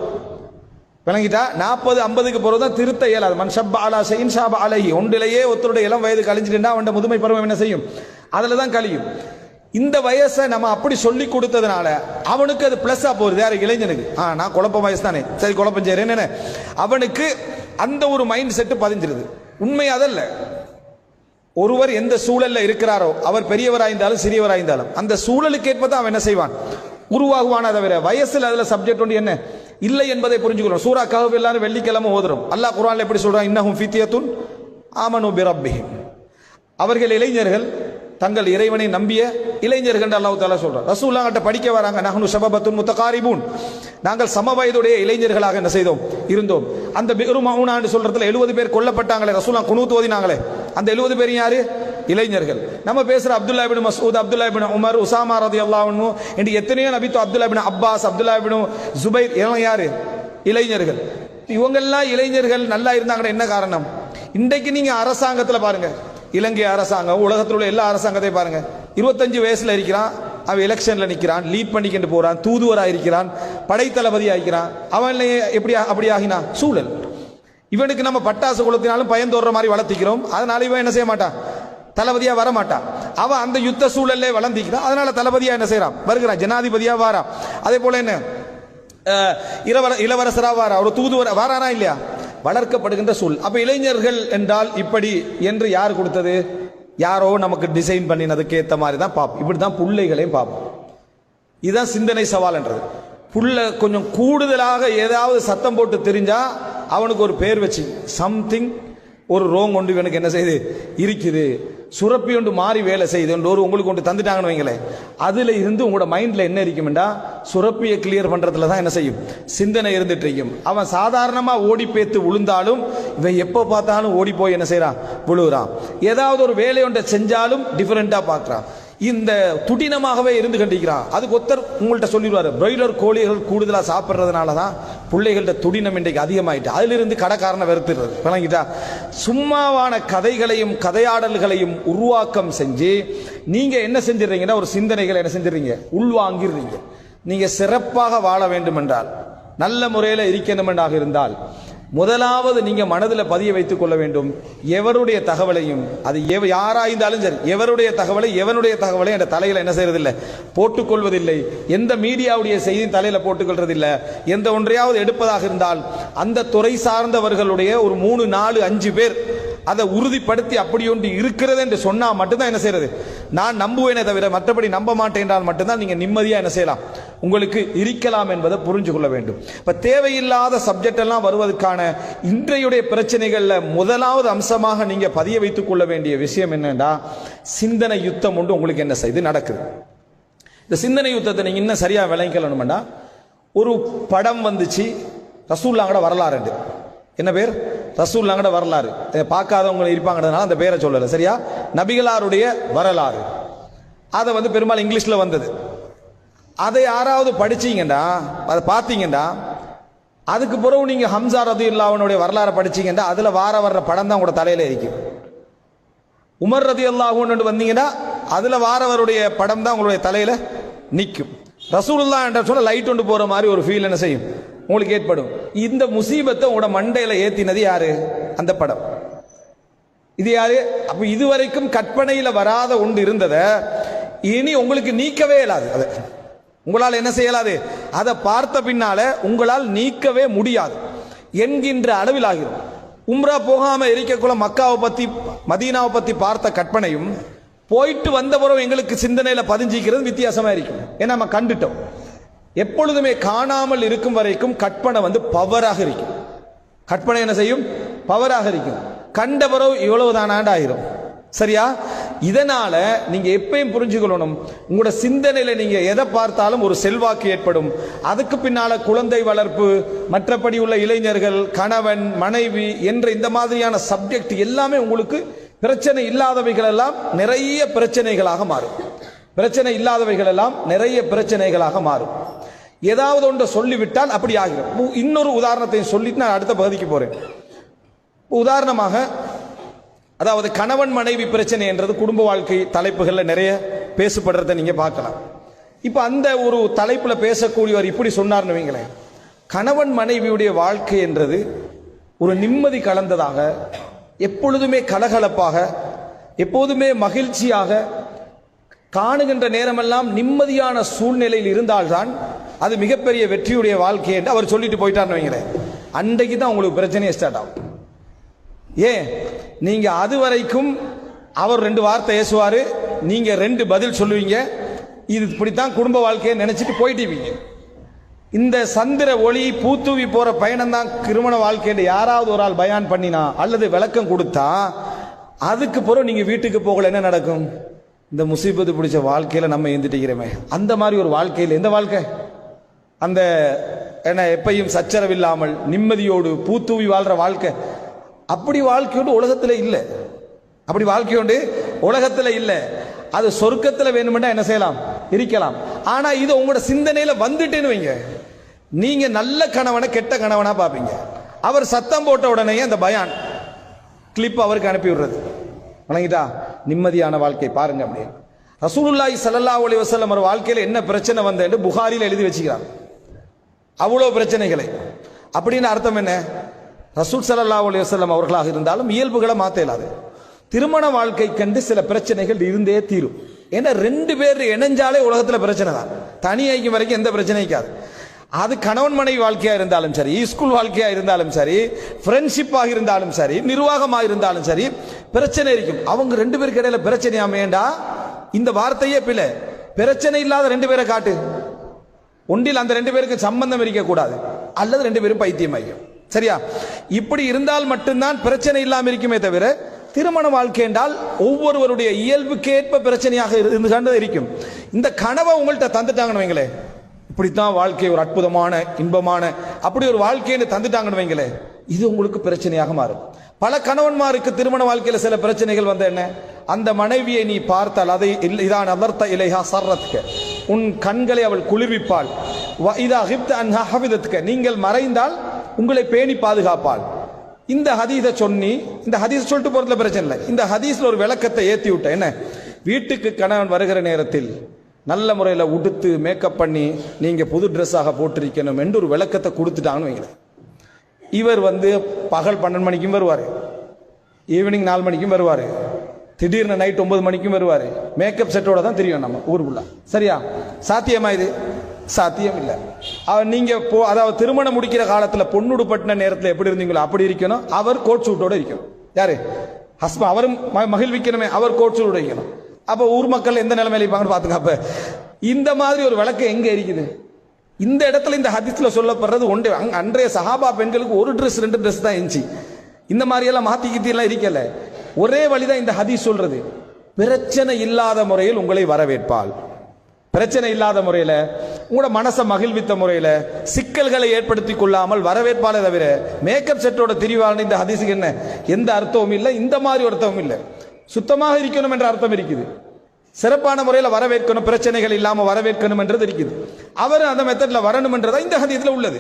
விளங்கிட்டா 40, 50க்கு பிறகுதான் திருத்த இயலாது. மன்ஷப் அலா ஷைன் ஷாப அலைஹி, ஒன்றிலேயே ஒருத்தருடைய இளம் வயது கழிஞ்சிட்டுண்டா அவன் முதுமை பருவம் என்ன செய்யும், அதுல தான் கழியும். இந்த வயசை நம்ம அப்படி சொல்லி கொடுத்ததுனால அவனுக்கு அது பிளஸ்ஸா போகுது. யாரு? இளைஞனுக்கு. நான் குழப்பம் வயசு தானே, சரி குழப்பம் செய்யறேன்னு அவனுக்கு அந்த ஒரு மைண்ட் செட் பதிஞ்சிருது. உண்மை அதல்ல. ஒருவர் எந்த சூழல்ல இருக்கிறாரோ, அவர் பெரியவராயிருந்தாலும் சிறியவராயிருந்தாலும் அந்த சூழலுக்கு ஏற்பதான் அவன் என்ன செய்வான், உருவாகுவான. தவிர வயசுல அதுல சப்ஜெக்ட் ஒன்று என்ன இல்லை என்பதை புரிஞ்சுக்கிறோம். சூரா கஹஃப் எல்லாரும் வெள்ளிக்கிழமை ஓதுறோம். அல்லாஹ் குர்ஆன்ல எப்படி சொல்றான்? இன்னஹும் ஃபித்யத்துன் ஆமனு பிரப்பிஹிம், அவர்கள் இளைஞர்கள், தங்கள் இறைவனை நம்பிய இளைஞர்கள் என்று அல்லாஹ் தஆலா சொல்றார். ரசூலுல்லாஹ் கிட்ட படிக்க வராங்க. நஹ்னு ஷபபத்துன் முத்தகாரிபூன், நாங்கள் சமவயதுடைய இளைஞர்களாக என்ன செய்தோம் இருந்தோம். அந்த பிரு மவுனா என்று சொல்றதுல 70 பேர் கொல்லப்பட்டாங்களே, ரசூலுல்லாஹ் குனூத் ஓதினாங்களே, அந்த 70 பேர் யாரு? இளைஞர்கள். நம்ம பேசுற அப்துல்லா இப்னு மஸ்ஊத், அப்துல்லா இப்னு உமர், உசாமா ரலியல்லாஹு அன்ஹு என்று எத்தனையோ நபி, அப்துல்லா இப்னு அப்பாஸ், அப்துல்லா இப்னு ஜுபைர், எல்லாம் யாரு? இளைஞர்கள். இவங்கெல்லாம் இளைஞர்கள் நல்லா இருந்தாங்கன்னா என்ன காரணம்? இன்றைக்கு நீங்க அரசாங்கத்தில் பாருங்க, இலங்கை அரசாங்கம், உலகத்தில் உள்ள எல்லா அரசாங்கத்தையும் பாருங்க, 25 வயசுல இருக்கிறான், அவன் எலெக்ஷன்ல நிற்கிறான், லீட் பண்ணிக்கிட்டு போறான், தூதுவராக இருக்கிறான், படைத்தளபதி ஆகிறான். அவன் எப்படி அப்படி ஆகினா? சூழல். இவனுக்கு நம்ம பட்டாசு கொளுத்தினாலும் பயந்தோடுற மாதிரி வளர்த்திக்கிறோம். அதனால இவன் என்ன செய்ய மாட்டான்? தளபதியா வர மாட்டான். அவன் அந்த யுத்த சூழல்ல வளர்ந்திக்கிறான். அதனால தளபதியா என்ன செய்யறான்? வருகிறான், ஜனாதிபதியா வாரான். அதே போல என்ன இளவரசரா வாரா, ஒரு தூதுவர வாரானா இல்லையா? வளர்க்கப்படுகின்ற சூழல். அப்ப இளைஞர்கள் என்றால் இப்படி என்று யார் கொடுத்தது? யாரோ நமக்கு டிசைன் பண்ணினதுக்கு ஏற்ற மாதிரி தான் பார்ப்போம். இப்படி தான் பிள்ளைகளையும் பார்ப்போம். இதுதான் சிந்தனை சவால் என்றது. புள்ள கொஞ்சம் கூடுதலாக ஏதாவது சத்தம் போட்டு தெரிஞ்சா அவனுக்கு ஒரு பேர் வச்சு, சம்திங் ஒரு ரோங் ஒன்று இவனுக்கு என்ன செய்யுது இருக்குது, சுரப்பி ஒன்று மாறி வேலை செய்யுது ஒரு உங்களுக்கு ஒன்று தந்துட்டாங்கன்னு வைங்களேன். அதுல இருந்து உங்களோட மைண்ட்ல என்ன இருக்கும்டா, சுரப்பியை கிளியர் பண்றதுல தான் என்ன செய்யும், சிந்தனை இருந்துட்டு இருக்கும். அவன் சாதாரணமா ஓடி பேத்து விழுந்தாலும் இவன் எப்போ பார்த்தாலும் ஓடி போய் என்ன செய்யறான், விழுகிறான். ஏதாவது ஒரு வேலை ஒன்றை செஞ்சாலும் டிஃபரெண்டா பார்க்கறான். இந்த துடினமாகவே இருந்து கண்டிக்கிறான். அதுக்கு ஒருத்தர் உங்கள்கிட்ட சொல்லிடுவாரு, பிராய்லர் கோழிகள் கூடுதலாக சாப்பிட்றதுனால தான் பிள்ளைகள்கிட்ட துடினம் இன்றைக்கு அதிகமாயிட்டு. அதிலிருந்து கடைக்காரனை வெறுத்துடுறது. விளங்கிட்டா? சும்மாவான கதைகளையும் கதையாடல்களையும் உருவாக்கம் செஞ்சு நீங்க என்ன செஞ்சிடறீங்கன்னா, ஒரு சிந்தனைகளை என்ன செஞ்சிடறீங்க, உள்வாங்கிடுறீங்க. நீங்க சிறப்பாக வாழ வேண்டும் என்றால், நல்ல முறையில் இருக்கணுமென்றாக இருந்தால், முதலாவது நீங்க மனதில் பதிய வைத்துக் கொள்ள வேண்டும், எவருடைய தகவலையும், அது யாராயிருந்தாலும் சரி, எவருடைய தகவலை எவனுடைய தகவலை என்ற தலையில என்ன செய்யறதில்லை, போட்டுக்கொள்வதில்லை. எந்த மீடியாவுடைய செய்தியும் தலையில போட்டுக்கொள்றதில்லை. எந்த ஒன்றையாவது எடுப்பதாக இருந்தால் அந்த துறை சார்ந்தவர்களுடைய ஒரு 3, 4, 5 பேர் அதை உறுதிப்படுத்தி அப்படி ஒன்று இருக்கிறது என்று சொன்னா மட்டும்தான் என்ன செய்யறது, நான் நம்புவேனே தவிர மற்றபடி நம்ப மாட்டேன் என்றால் மட்டும்தான் நீங்க நிம்மதியா என்ன செய்யலாம், உங்களுக்கு இருக்கலாம் என்பதை புரிஞ்சு கொள்ள வேண்டும். இப்ப தேவையில்லாத சப்ஜெக்ட் எல்லாம் வருவதற்கான இன்றைய பிரச்சனைகள்ல முதலாவது அம்சமாக நீங்க பதிய வைத்துக் கொள்ள வேண்டிய விஷயம் என்னன்னா, சிந்தனை யுத்தம் ஒன்று உங்களுக்கு என்ன செய்து நடக்குது. இந்த சிந்தனை யுத்தத்தை நீங்க இன்னும் சரியா விளங்கிக்கணும்னா, ஒரு படம் வந்துச்சு, ரசூலுல்லாஹ்வோட வரலாறு. என்ன பேர்? ரசூலுல்லாஹ்வோட வரலாறு. பார்க்காதவங்க இருப்பாங்கன்றதுனால அந்த பேரை சொல்லல. சரியா? நபிகளாருடைய வரலாறு. அதை பெரும்பாலும் இங்கிலீஷ்ல வந்தது. அதை யாராவது படிச்சீங்கன்னா, அதை பார்த்தீங்கன்னா, அதுக்கு பிறகு நீங்க ஹம்சா ரலியல்லாஹு அன்ஹுடைய வரலாறு படிச்சீங்கன்னா அதுல வர்ற படம் தான் உங்களோட தலையில இருக்கும். உமர் ரலியல்லாஹு அன்ஹு வந்தீங்கன்னா அதுல வாரவருடைய படம் தான் உங்களுடைய தலையில நிற்கும். ரசூலுல்லாஹ் என்ற சொல்ல லைட் கொண்டு போற மாதிரி ஒரு ஃபீல் என்ன செய்யும், உங்களுக்கு ஏற்படும். இந்த முசீபத்தை உங்களோட மண்டையில ஏத்தினது யாரு? அந்த படம். இது யாரு? அப்ப இதுவரைக்கும் கற்பனையில வராத ஒன்று இருந்ததை இனி உங்களுக்கு நீக்கவே இயலாது. அதை உங்களால் என்ன செய்யலாது, அதை பார்த்த பின்னால உங்களால் நீக்கவே முடியாது என்கின்ற அளவில் ஆகிரும். உம்ரா போகாம இருக்கக்குள்ள மக்காவை பத்தி மதீனாவை பத்தி பார்த்த கற்பனையும் போயிட்டு வந்த பிறகு எங்களுக்கு சிந்தனையில பதிஞ்சிக்கிறது வித்தியாசமா இருக்கும். ஏன்னா நம்ம கண்டுட்டோம். எப்பொழுதுமே காணாமல் இருக்கும் வரைக்கும் கற்பனை பவராக இருக்கும். கற்பனை என்ன செய்யும், பவராக இருக்கும். கண்ட பிறகு இவ்வளவுதான் ஆயிரும். சரியா? இதனால நீங்க எப்பயும் புரிஞ்சுக்கணும், உங்களோட சிந்தனையில நீங்க எதை பார்த்தாலும் ஒரு செல்வாக்கு ஏற்படும். அதுக்கு பின்னால குழந்தை வளர்ப்பு, மற்றபடி உள்ள இளைஞர்கள், கணவன் மனைவி என்ற இந்த மாதிரியான சப்ஜெக்ட் எல்லாமே உங்களுக்கு பிரச்சனை இல்லாதவைகள் எல்லாம் நிறைய பிரச்சனைகளாக மாறும். பிரச்சனை இல்லாதவைகள் எல்லாம் நிறைய பிரச்சனைகளாக மாறும். ஏதாவது ஒன்றை சொல்லிவிட்டால் அப்படி ஆகிரும். இன்னொரு உதாரணத்தை சொல்லிட்டு நான் அடுத்த பகுதிக்கு போறேன். உதாரணமாக, அதாவது கணவன் மனைவி பிரச்சனை என்றது குடும்ப வாழ்க்கை தலைப்புகள்ல நிறைய பேசப்படுறத நீங்க பார்க்கலாம். இப்ப அந்த ஒரு தலைப்புல பேசக்கூடியவர் இப்படி சொன்னார்னு வைங்களேன், கணவன் மனைவியுடைய வாழ்க்கை என்றது ஒரு நிம்மதி கலந்ததாக, எப்பொழுதுமே கலகலப்பாக, எப்போதுமே மகிழ்ச்சியாக, காணுகின்ற நேரமெல்லாம் நிம்மதியான சூழ்நிலையில் இருந்தால்தான் அது மிகப்பெரிய வெற்றியுடைய வாழ்க்கை என்று அவர் சொல்லிட்டு போயிட்டார்னு வைங்களேன். அன்றைக்கு தான் உங்களுக்கு பிரச்சனையே ஸ்டார்ட் ஆகும். ஏன்? நீங்க அது வரைக்கும் அவர் 2 வார்த்தை பேசுவாரு, நீங்க 2 பதில் சொல்லுவீங்க, இது இப்படித்தான் குடும்ப வாழ்க்கையை நினைச்சிட்டு போயிட்டீங்க. இந்த சந்திர ஒளி பூத்தூவி போற பயணம் தான் திருமண வாழ்க்கைன்னு யாராவது ஒரு ஆள் பயான் பண்ணினா அல்லது விளக்கம் கொடுத்தா அதுக்கு பிறகு நீங்க வீட்டுக்கு போகல என்ன நடக்கும்? இந்த முசீபத்து பிடிச்ச வாழ்க்கையில நம்ம எழுந்துட்டுக்கிறோமே, அந்த மாதிரி ஒரு வாழ்க்கையில் எந்த வாழ்க்கை? அந்த என்ன எப்பையும் சச்சரவில்லாமல் நிம்மதியோடு பூத்தூவி வாழ்ற வாழ்க்கை, அப்படி வாழ்க்கையோடு உலகத்துல இல்லை. அப்படி வாழ்க்கையோடு உலகத்துல இல்லை. அது சொர்க்கத்துல வேணுமெண்டா என்ன செய்யலாம், இருக்கலாம். ஆனா இது உங்களோட சிந்தனையில வந்துட்டேன்னு வைங்க, நீங்க நல்ல கணவனை கெட்ட கணவனா பாப்பீங்க. அவர் சத்தம் போட்ட உடனே அந்த பயான் கிளிப் அவருக்கு அனுப்பி விடுறது, வணங்கிட்டா நிம்மதியான வாழ்க்கை பாருங்க அப்படின்னு. ரசூலுல்லாஹி ஸல்லல்லாஹு அலைஹி வஸல்லம் ஒரு வாழ்க்கையில என்ன பிரச்சனை வந்தேன்னு புகாரில எழுதி வச்சுக்கிறார். அவ்வளவு பிரச்சனைகளை. அப்படின்னு அர்த்தம் என்ன? ரசூல் ஸல்லல்லாஹு அலைஹி வஸல்லம் அவர்களாக இருந்தாலும் இயல்புகளை மாற்ற இயலாது. திருமண வாழ்க்கை கண்டு சில பிரச்சனைகள் இருந்தே தீரும். ஏன்னா ரெண்டு பேர் இணைஞ்சாலே உலகத்துல பிரச்சனை தான். தனியாய்க்கும் வரைக்கும் எந்த பிரச்சனையும் இருக்காது. அது கணவன் மனைவி வாழ்க்கையா இருந்தாலும் சரி, ஸ்கூல் வாழ்க்கையா இருந்தாலும் சரி, ஃப்ரெண்ட்ஷிப்பாக இருந்தாலும் சரி, நிர்வாகமாக இருந்தாலும் சரி, பிரச்சனை இருக்கும். அவங்க ரெண்டு பேருக்கு இடையில பிரச்சனையா வேண்டா, இந்த வார்த்தையே பிள்ளை. பிரச்சனை இல்லாத ரெண்டு பேரை காட்டு, ஒன்றில் அந்த ரெண்டு பேருக்கு சம்பந்தம் இருக்க கூடாது, அல்லது ரெண்டு பேரும் பைத்தியமாகும். சரியா? இப்படி இருந்தால் மட்டும்தான் பிரச்சனை இல்லாமல் இருக்குமே தவிர, திருமண வாழ்க்கை என்றால் ஒவ்வொருவருடைய இயல்புக்கேற்ப பிரச்சனையாக இருந்து இருக்கும். இந்த கனவை உங்கள்கிட்ட தந்துட்டாங்கன்னு வைங்களே, இப்படித்தான் வாழ்க்கை ஒரு அற்புதமான இன்பமான அப்படி ஒரு வாழ்க்கைன்னு தந்துட்டாங்கன்னு வைங்களே, இது உங்களுக்கு பிரச்சனையாக மாறும். பல கணவன்மாருக்கு திருமண வாழ்க்கையில சில பிரச்சனைகள் வந்த என்ன, அந்த மனைவியை நீ பார்த்தால் அதை இதான் அலர்த்த இலைஹா சர்ரத்க, உன் கண்களை அவள் குளிர்விப்பாள். இதா ஹிப்த அன்ஹா ஹஃபிதத்க, நீங்கள் மறைந்தால் உங்களை பேணி பாதுகாப்பாள். இந்த ஹதீஸை சொன்னி, இந்த ஹதீஸ் சொல்லிட்டு போறதுல பிரச்சனை இல்லை, இந்த ஹதீஸ்ல ஒரு விளக்கத்தை ஏத்தி விட்ட என்ன, வீட்டுக்கு கணவன் வருகிற நேரத்தில் நல்ல முறையில் உடுத்து மேக்கப் பண்ணி நீங்க புது ட்ரெஸ்ஸாக போட்டிருக்கணும் என்று ஒரு விளக்கத்தை கொடுத்துட்டாங்கன்னு வைங்களேன். இவர் பகல் 12 மணிக்கும் வருவார், ஈவினிங் 4 மணிக்கும் வருவார், திடீர்னு நைட் 9 மணிக்கும் வருவார். மேக்கப் செட்டோட தான் தெரியும் நம்ம ஊருக்குள்ள. சரியா? சாத்தியமா இது? சாத்தியம் இல்லை. நீங்க அதாவது திருமணம் முடிக்கிற காலத்துல பொண்ணுடு பட்டின நேரத்தில் எப்படி இருந்தீங்களோ அப்படி இருக்கணும். அவர் கோட் சூட்டோட இருக்கணும். யாரு? ஹஸ்பண்ட். அவரும் மகிழ்விக்கணுமே, அவர் கோட் சூட்டோட இருக்கணும். அப்ப ஊர் மக்கள் எந்த நிலைமையில இருப்பாங்கன்னு பாத்துக்க. அப்ப இந்த மாதிரி ஒரு விளக்கம் எங்க இருக்குது? இந்த இடத்துல இந்த ஹதீஸ்ல சொல்லப்படுறது ஒன்றே. அன்றைய சஹாபா பெண்களுக்கு ஒரு ட்ரெஸ் 2 ட்ரெஸ் தான் இருந்துச்சு. இந்த மாதிரி எல்லாம் மாத்திக்கிட்டு எல்லாம் இருக்கல. ஒரே வழிதான் இந்த ஹதீஸ் சொல்றது, பிரச்சனை இல்லாத முறையில் உங்களை வரவேற்பாள். பிரச்சனை இல்லாத முறையில, உங்களோட மனசை மகிழ்வித்த முறையில, சிக்கல்களை ஏற்படுத்தி கொள்ளாமல் வரவேற்பாலே தவிர மேக்கப் செட்டோட திரிவாள் இந்த ஹதீஸுக்கு என்ன எந்த அர்த்தமும் இல்லை. இந்த மாதிரி அர்த்தமும் இல்லை. சுத்தமாக இருக்கணும் என்ற அர்த்தம் இருக்குது. சிறப்பான முறையில் வரவேற்கணும், பிரச்சனைகள் இல்லாம வரவேற்கணும் என்றது இருக்குது. அவர் அந்த மெத்தட்ல வரணும் என்றதா இந்த ஹதீஸ்ல உள்ளது.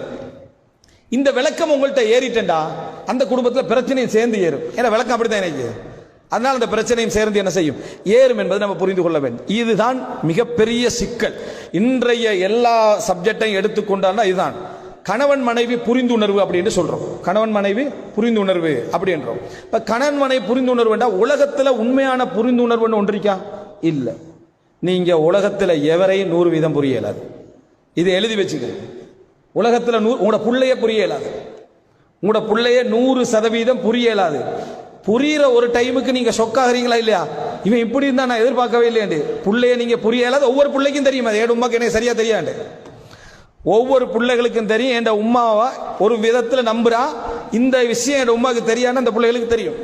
இந்த விளக்கம் உங்கள்கிட்ட ஏறிட்டா அந்த குடும்பத்தில் பிரச்சனையும் சேர்ந்து ஏறும். ஏன்னா விளக்கம் அப்படித்தான் எனக்கு. அதனால் அந்த பிரச்சனையும் சேர்ந்து என்ன செய்யும், ஏறும் என்பதை நம்ம புரிந்து கொள்ள வேண்டும். இதுதான் மிகப்பெரிய சிக்கல். இன்றைய எல்லா சப்ஜெக்டையும் எடுத்துக்கொண்டால் இதுதான் கணவன் மனைவி புரிந்துணர்வு அப்படின்னு சொல்றோம். கணவன் மனைவி புரிந்துணர்வு அப்படின்றோம். இப்ப கணவன் மனைவி புரிந்துணர்வு என்றால் உலகத்துல உண்மையான புரிந்துணர்வுன்னு ஒன்றிருக்கா? இல்ல. நீங்க உலகத்துல எவரையும் 100% புரிய இயலாது. இதை எழுதி வச்சுக்க. உலகத்துல உங்களோட புள்ளைய புரிய இயலாது. உங்களோட புள்ளைய 100% புரிய இயலாது. புரியுற ஒரு டைமுக்கு நீங்க ஷொக்காகிறீங்களா இல்லையா? இவன் இப்படி இருந்தா நான் எதிர்பார்க்கவே இல்லையாண்டு புள்ளைய நீங்க புரிய இயலாது. ஒவ்வொரு பிள்ளைக்கும் தெரியும். அது ஏன் உமாக்கு எனக்கு சரியா தெரியாண்டு. ஒவ்வொரு பிள்ளைகளுக்கும் தெரியும். என் உமாவா ஒரு விதத்துல நம்புறா, இந்த விஷயம் என் உமாக்கு தெரியான்னு அந்த பிள்ளைகளுக்கு தெரியும்.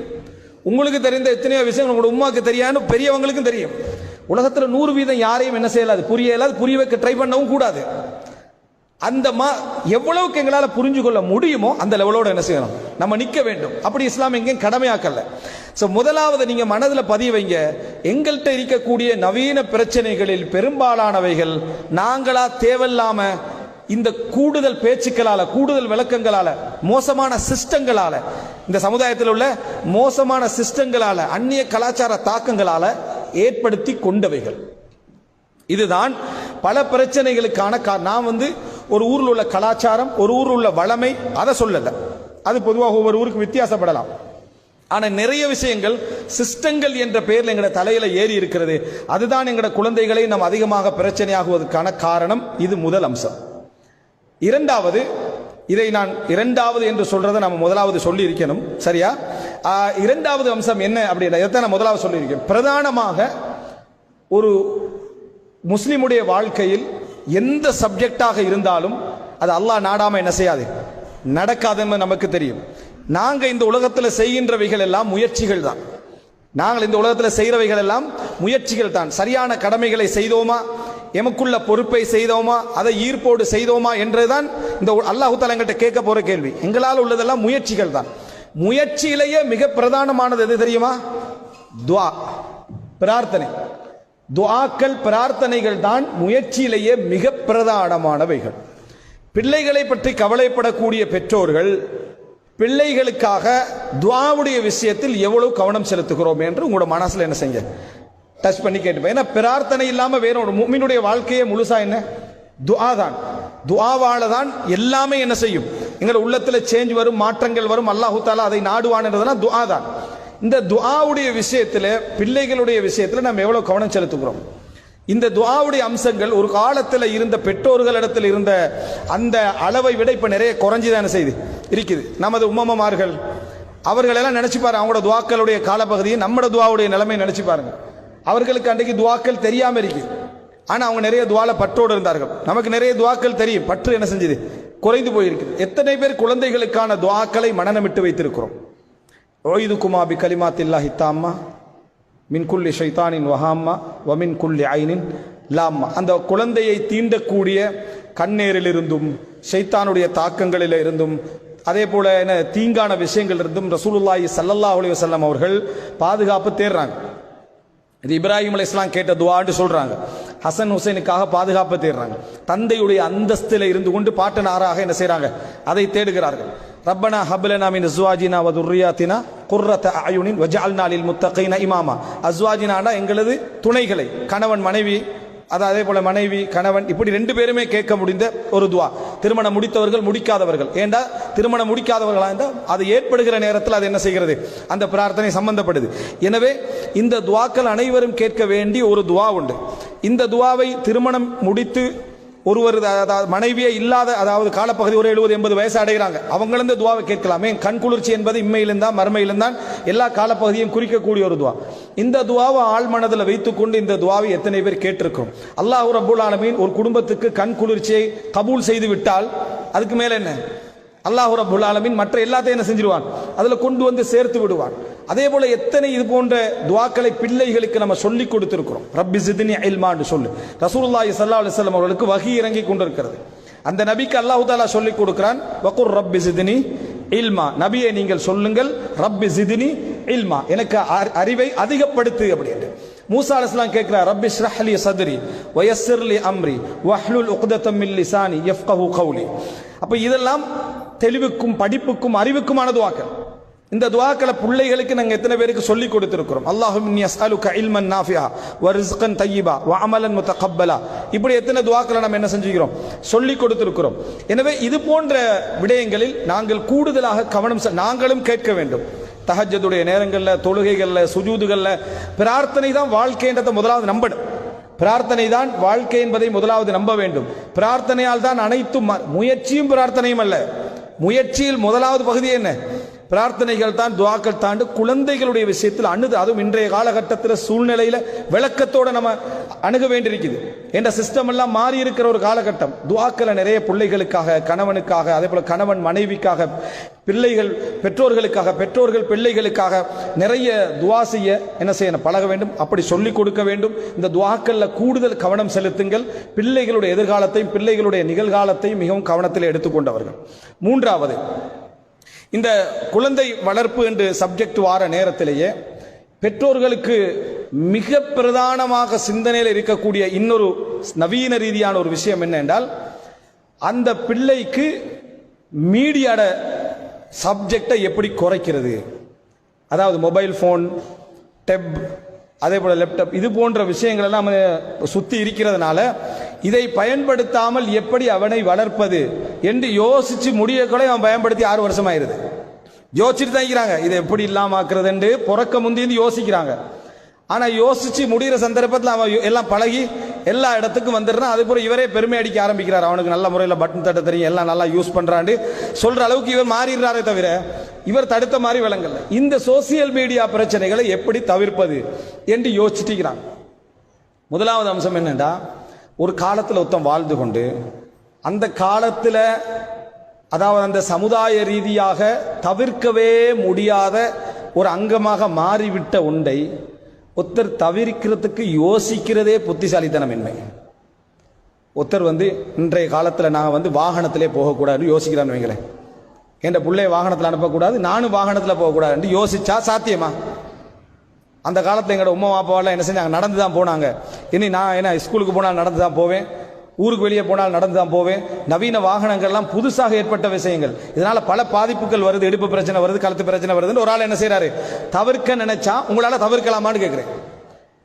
உங்களுக்கு தெரிந்த எத்தனையோ விஷயம் உங்களோட உமாக்கு தெரியான்னு பெரியவங்களுக்கும் தெரியும். உலகத்துல 100% யாரையும் என்ன செய்யலாது, புரிய இயலாது. புரிய வைக்க ட்ரை பண்ணவும் கூடாது. அந்த எவ்வளவுக்கு எங்களால புரிஞ்சு கொள்ள முடியுமோ அந்த லெவலோட என்ன செய்யணும், நம்ம நிக்க வேண்டும். அப்படி இஸ்லாம் எங்கேயும் கடமையாக்கல. சோ முதலாவது நீங்க மனதில் பதிய வைங்க, எங்கள்கிட்ட இருக்கக்கூடிய நவீன பிரச்சனைகளில் பெரும்பாலானவைகள் நாங்களா தேவையில்லாம இந்த கூடுதல் பேச்சுக்களால, கூடுதல் விளக்கங்களால, மோசமான சிஸ்டங்களால, இந்த சமுதாயத்தில் உள்ள மோசமான சிஸ்டங்களால, அந்நிய கலாச்சார தாக்கங்களால ஏற்படுத்தி கொண்டவைகள். இதுதான் பல பிரச்சனைகளுக்கான நான் ஒரு ஊரில் உள்ள கலாச்சாரம், ஒரு ஊரில் உள்ள வளமை அதை சொல்லல. அது பொதுவாக ஒவ்வொரு ஊருக்கு வித்தியாசப்படலாம். ஆனா நிறைய விஷயங்கள் சிஸ்டங்கள் என்ற பெயரில் எங்கட தலையில ஏறி இருக்கிறது. அதுதான் எங்கட குழந்தைகளை நாம் அதிகமாக பிரச்சனையாகுவதற்கான காரணம். இது முதல் அம்சம். இரண்டாவது, இதை நான் இரண்டாவது என்று சொல்றதை நம்ம முதலாவது சொல்லி இருக்கணும். சரியா? இரண்டாவது அம்சம் என்ன அப்படின்னா, இதைத்தான் நான் முதலாவது சொல்லி இருக்கேன். பிரதானமாக ஒரு முஸ்லிமுடைய வாழ்க்கையில் எந்த சப்ஜெக்டாக இருந்தாலும் அது அல்லாஹ் நாடாம என்ன செய்யாது, நடக்காதுன்னு நமக்கு தெரியும். நாங்க இந்த உலகத்தில் செய்கின்றவைகள் எல்லாம் முயற்சிகள் தான். நாங்கள் இந்த உலகத்தில் செய்கிறவைகள் எல்லாம் முயற்சிகள் தான். சரியான கடமைகளை செய்தோமா, எமக்குள்ள பொறுப்பை செய்தோமா, அதை ஈர்ப்போடு செய்தோமா என்றுதான் இந்த அல்லாஹ் தஆலா எங்கிட்ட கேட்க போற கேள்வி. எங்களால் உள்ளதெல்லாம் முயற்சிகள் தான். முயற்சியிலேயே மிக பிரதானமானது எது தெரியுமா? துஆ, பிரார்த்தனை. துஆக்கள், பிரார்த்தனைகள் தான் முயற்சியிலேயே மிக பிரதானமானவைகள். பிள்ளைகளை பற்றி கவலைப்படக்கூடிய பெற்றோர்கள் பிள்ளைகளுக்காக துஆவுடைய விஷயத்தில் எவ்வளவு கவனம் செலுத்துகிறோம் என்று உங்களோட மனசுல என்ன செய்ய டச் பண்ணி கேட்டுப்பேன். ஏன்னா பிரார்த்தனை இல்லாம வேற ஒரு முஃமினுடைய வாழ்க்கையே முழுசா என்ன? துஆ தான். துஆவால தான் எல்லாமே என்ன செய்யும், எங்கள் உள்ளத்துல சேஞ்ச் வரும், மாற்றங்கள் வரும். அல்லாஹ் தஆலா அதை நாடுவான்றதுனா துஆ தான். இந்த துஆவுடைய விஷயத்துல, பிள்ளைகளுடைய விஷயத்துல நம்ம எவ்வளவு கவனம் செலுத்துகிறோம்? இந்த துஆவுடைய அம்சங்கள் ஒரு காலத்தில் இருந்த பெற்றோர்களிடத்தில் இருந்த அந்த அளவை விட இப்ப நிறைய குறைஞ்சிதான செய்து இருக்குது. நமது உம்மமார்கள் அவர்கள் எல்லாம் நினைச்சு பாருங்க, அவங்களோட துஆக்களுடைய காலப்பகுதியை நம்மளோட துஆவுடைய நிலைமை நினைச்சு பாருங்க. அவர்களுக்கு அன்றைக்கு துஆக்கள் தெரியாம இருக்கு, ஆனா அவங்க நிறைய துஆல பற்றோடு இருந்தார்கள். நமக்கு நிறைய துஆக்கள் தெரியும், பற்று என்ன செஞ்சது, குறைந்து போயிருக்கு. எத்தனை பேர் குழந்தைகளுக்கான துஆக்களை மனனமிட்டு வைத்திருக்கிறோம்? ஓய்துகுமா பி கலிமாத்தில்லாஹி தாம்மா மின் குல்லி ஷைத்தானின் வஹாம்மா வமின் குல்லி ஐனின் லாம்மா. அந்த குழந்தையை தீண்டக்கூடிய கண்ணேரிலிருந்தும் ஷைத்தானுடைய தாக்கங்களில் இருந்தும் அதே போல என்ன தீங்கான விஷயங்கள் இருந்தும் ரசூலுல்லாஹி ஸல்லல்லாஹு அலைஹி வஸல்லம் அவர்கள் பாதுகாப்பு தேடுறாங்க. இது இப்ராஹிம் அலைஹிஸ்ஸலாம் கேட்ட துஆன்னு சொல்றாங்க. ஹசன் ஹுசைனுக்காக பாதுகாப்பு தேடுறாங்க. தந்தையுடைய அந்தஸ்தில் இருந்து கொண்டு பாட்டனாராக என்ன செய்றாங்க, அதை தேடுகிறார்கள். ரப்பனா ஹப்லனா மின் அஸ்வாஜினா வ துர்ரியாத்தினா குர்ரத அயுனின் வஜஅல்னா லில் முத்தகீன இமாமா. அஸ்வாஜினானா எங்களது துணைகளை, கணவன் மனைவி, அதே போல மனைவி கணவன், இப்படி ரெண்டு பேருமே கேட்க முடிந்த ஒரு துஆ. திருமணம் முடித்தவர்கள், முடிக்காதவர்கள். ஏண்டா திருமணம் முடிக்காதவர்களா இருந்தால் அது ஏற்படுகிற நேரத்தில் அது என்ன செய்கிறது, அந்த பிரார்த்தனை சம்பந்தப்படுது. எனவே இந்த துஆக்கள் அனைவரும் கேட்க வேண்டிய ஒரு துஆ உண்டு. இந்த துஆவை திருமணம் முடித்து ஒருவர் மனைவியே இல்லாத, அதாவது காலப்பகுதி ஒரு 70-80 வயசு அடைகிறாங்க, அவங்களும் இந்த துஆவை கேட்கலாமே. கண் குளிர்ச்சி என்பது இம்மையிலும் தான் மறுமையிலும் தான் எல்லா காலப்பகுதியும் குறிக்கக்கூடிய ஒரு துஆ. இந்த துஆவை ஆழ் மனதில் வைத்துக்கொண்டு இந்த துஆவை எத்தனை பேர் கேட்டிருக்கிறோம்? அல்லாஹ் ரப்பல் ஆலமீன் ஒரு குடும்பத்துக்கு கண் குளிர்ச்சியை கபூல் செய்து விட்டால் அதுக்கு மேல என்ன? அல்லாஹ் ரப்பல் ஆலமீன் மற்ற எல்லாத்தையும் என்ன செஞ்சிருவான், அதுல கொண்டு வந்து சேர்த்து விடுவான். அதே போல எத்தனை இது போன்ற துஆக்களை பிள்ளைகளுக்கு நம்ம சொல்லி கொடுத்திருக்கிறோம். ரப்பி ஜித்னி இல்மான்னு சொல்லு. ரசூலுல்லாஹி ஸல்லல்லாஹு அலைஹி வஸல்லம் அவர்களுக்கு வஹி இறங்கி கொண்டிருக்கிறது. அந்த நபிக்கு அல்லாஹ் தஆலா சொல்லி கொடுக்கிறான், வகுர் ரப்பி ஜித்னி இல்மா, நபியே நீங்கள் சொல்லுங்கள், ரப்பி ஜித்னி இல்மா, எனக்கு அறிவை அதிகப்படுத்து அப்படின்னு. மூசா அலைஹிஸ்ஸலாம் கேட்கிறார், ரப்பி ஷ்ரஹ் லி சத்ரி வ யஸ்ஸிர் லி அம்ரி வஹ்லுல் உக்தத்தம் மின் லிசானி யஃப்கஹு கௌலி. அப்ப இதெல்லாம் தெளிவுக்கும் படிப்புக்கும் அறிவுக்குமான துஆக்கள். இந்த துஆக்களை பிள்ளைகளுக்கு நாங்க எத்தனை பேருக்கு சொல்லி கொடுத்திருக்கிறோம்? அல்லாஹும்ம இன்னி அஸ்அலுக இல்மன் நாஃபிஆ வ ரிஸ்கன் தய்யிபா வ அமலன் முத்தகப்பலா. இப்படி எத்தனை துஆக்களை நம்ம என்ன செஞ்சிருக்கிறோம், சொல்லி கொடுத்திருக்கிறோம். எனவே இது போன்ற விடயங்களில் நாங்கள் கூடுதலாக கவனம் நாங்களும் கேட்க வேண்டும். தஹஜ்ஜுடைய நேரங்களில், தொழுகைகளில், சுஜூதுகளில் பிரார்த்தனை தான் வாழ்க்கைன்றதை முதலாவது நம்பணும். பிரார்த்தனை தான் வாழ்க்கை என்பதை முதலாவது நம்ப வேண்டும். பிரார்த்தனையால் தான் அனைத்தும். முயற்சியும் பிரார்த்தனையும் அல்ல, முயற்சியில் முதலாவது பகுதி என்ன? பிரார்த்தனைகள் தான், துஆக்கள் தாண்டு குழந்தைகளுடைய விஷயத்தில் அணுது. அதுவும் இன்றைய காலகட்டத்தில் சூழ்நிலையில விளக்கத்தோட நம்ம அணுக வேண்டியிருக்குது. என்ற சிஸ்டம் எல்லாம் மாறி இருக்கிற ஒரு காலகட்டம். துஆக்களை நிறைய பிள்ளைகளுக்காக, கணவனுக்காக, அதே போல கணவன் மனைவிக்காக, பிள்ளைகள் பெற்றோர்களுக்காக, பெற்றோர்கள் பிள்ளைகளுக்காக நிறைய துஆ செய்ய என்ன செய்யணும், பழக வேண்டும். அப்படி சொல்லிக் கொடுக்க வேண்டும். இந்த துஆக்கள்ல கூடுதல் கவனம் செலுத்துங்கள். பிள்ளைகளுடைய எதிர்காலத்தையும் பிள்ளைகளுடைய நிகழ்காலத்தையும் மிகவும் கவனத்தில் எடுத்துக்கொண்டவர்கள். மூன்றாவது, இந்த குழந்தை வளர்ப்பு என்று சப்ஜெக்ட் வார நேரத்திலேயே பெற்றோர்களுக்கு மிக பிரதானமாக சிந்தனையில் இருக்கக்கூடிய இன்னொரு நவீன ரீதியான ஒரு விஷயம் என்ன என்றால், அந்த பிள்ளைக்கு மீடியாட சப்ஜெக்டை எப்படி குறைக்கிறது. அதாவது மொபைல் போன், டெப், அதே போல லேப்டாப், இது போன்ற விஷயங்கள் எல்லாம் சுத்தி இருக்கிறதுனால இதை பயன்படுத்தாமல் எப்படி அவனை வளர்ப்பது என்று யோசிச்சு முடியக்கூட அவன் பயன்படுத்தி 6 வருஷம் ஆயிருது. யோசிச்சுட்டு தான் இருக்கிறாங்க, இதை எப்படி இல்லாம ஆக்குறது என்று பிறக்க முந்தி யோசிக்கிறாங்க. ஆனா யோசிச்சு முடிகிற சந்தர்ப்பத்தில் அவன் எல்லாம் பழகி எல்லா இடத்துக்கும் வந்துடுறான். அது போல இவரே பெருமை அடிக்க ஆரம்பிக்கிறார். அவனுக்கு நல்ல முறையில் பட்டன் தட்ட தெரியும், எல்லாம் நல்லா யூஸ் பண்றான்னு சொல்ற அளவுக்கு இவர் மாறிடுறாரே தவிர இவர் தடுத்த மாதிரி விளங்கல. இந்த சோசியல் மீடியா பிரச்சனைகளை எப்படி தவிர்ப்பது என்று யோசிச்சுக்கிறாங்க. முதலாவது அம்சம் என்னன்னா, ஒரு காலத்தில் ஒருத்தன் வாழ்ந்து கொண்டு அந்த காலத்தில் அதாவது அந்த சமுதாய ரீதியாக தவிர்க்கவே முடியாத ஒரு அங்கமாக மாறிவிட்ட ஒன்றை ஒருத்தர் தவிர்க்கிறதுக்கு யோசிக்கிறதே புத்திசாலித்தனமின்மை. ஒருத்தர் இன்றைய காலத்தில் நான் வாகனத்திலே போகக்கூடாதுன்னு யோசிக்கிறான்னு வைங்களேன். என் பிள்ளைய வாகனத்தில் அனுப்பக்கூடாது, நானும் வாகனத்தில் போகக்கூடாதுன்னு யோசிச்சா சாத்தியமா? அந்த காலத்தில் எங்களோட உமா அப்பாவெல்லாம் என்ன செஞ்சாங்க? நடந்து தான் போனாங்க. இனி நான் என்ன ஸ்கூலுக்கு போனால் நடந்து தான் போவேன், ஊருக்கு வெளியே போனால் நடந்து தான் போவேன். நவீன வாகனங்கள்லாம் புதுசாக ஏற்பட்ட விஷயங்கள். இதனால பல பாதிப்புகள் வருது, இடுப்பு பிரச்சனை வருது, கழுத்து பிரச்சனை வருதுன்னு ஒரு ஆள் என்ன செய்யறாரு? தவிர்க்க நினைச்சா உங்களால தவிர்க்கலாமான்னு கேட்கிறேன்.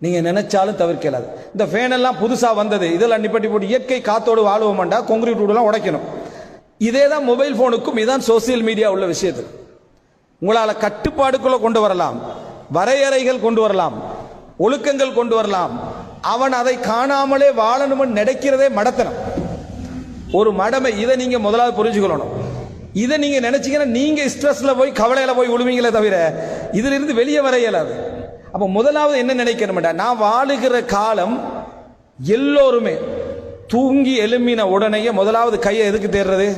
நீங்க நினைச்சாலும் தவிர்க்கலாது. இந்த ஃபேன் எல்லாம் புதுசா வந்தது, இதெல்லாம் நிப்பட்டி போட்டு இயற்கை காத்தோடு வாழுவோம்டா கொங்கிரீட் எல்லாம் உடைக்கணும். இதே தான் மொபைல் போனுக்கும், இதான் சோசியல் மீடியா உள்ள விஷயத்து. உங்களால கட்டுப்பாடுக்குள்ள கொண்டு வரலாம், வரையறைகள் கொண்டு வரலாம், ஒழுக்கங்கள் கொண்டு வரலாம். அவன் அதை காணாமலே வாழணும்னு நினைக்கிறதே மடத்தனம், ஒரு மடமை. இதை நீங்க முதலாவது புரிஞ்சுக்கணும். இதை நீங்க நினைச்சீங்கன்னா நீங்க ஸ்ட்ரெஸ்ல போய் கவலையில போய் விழுவீங்களே தவிர இதுல இருந்து வெளியே வர இயலாது. அப்ப முதலாவது என்ன நினைக்கணும்டா, நான் வாழுகிற காலம் எல்லோருமே தூங்கி எழும்பின உடனேயே முதலாவது கையை எதுக்கு தேடுறது?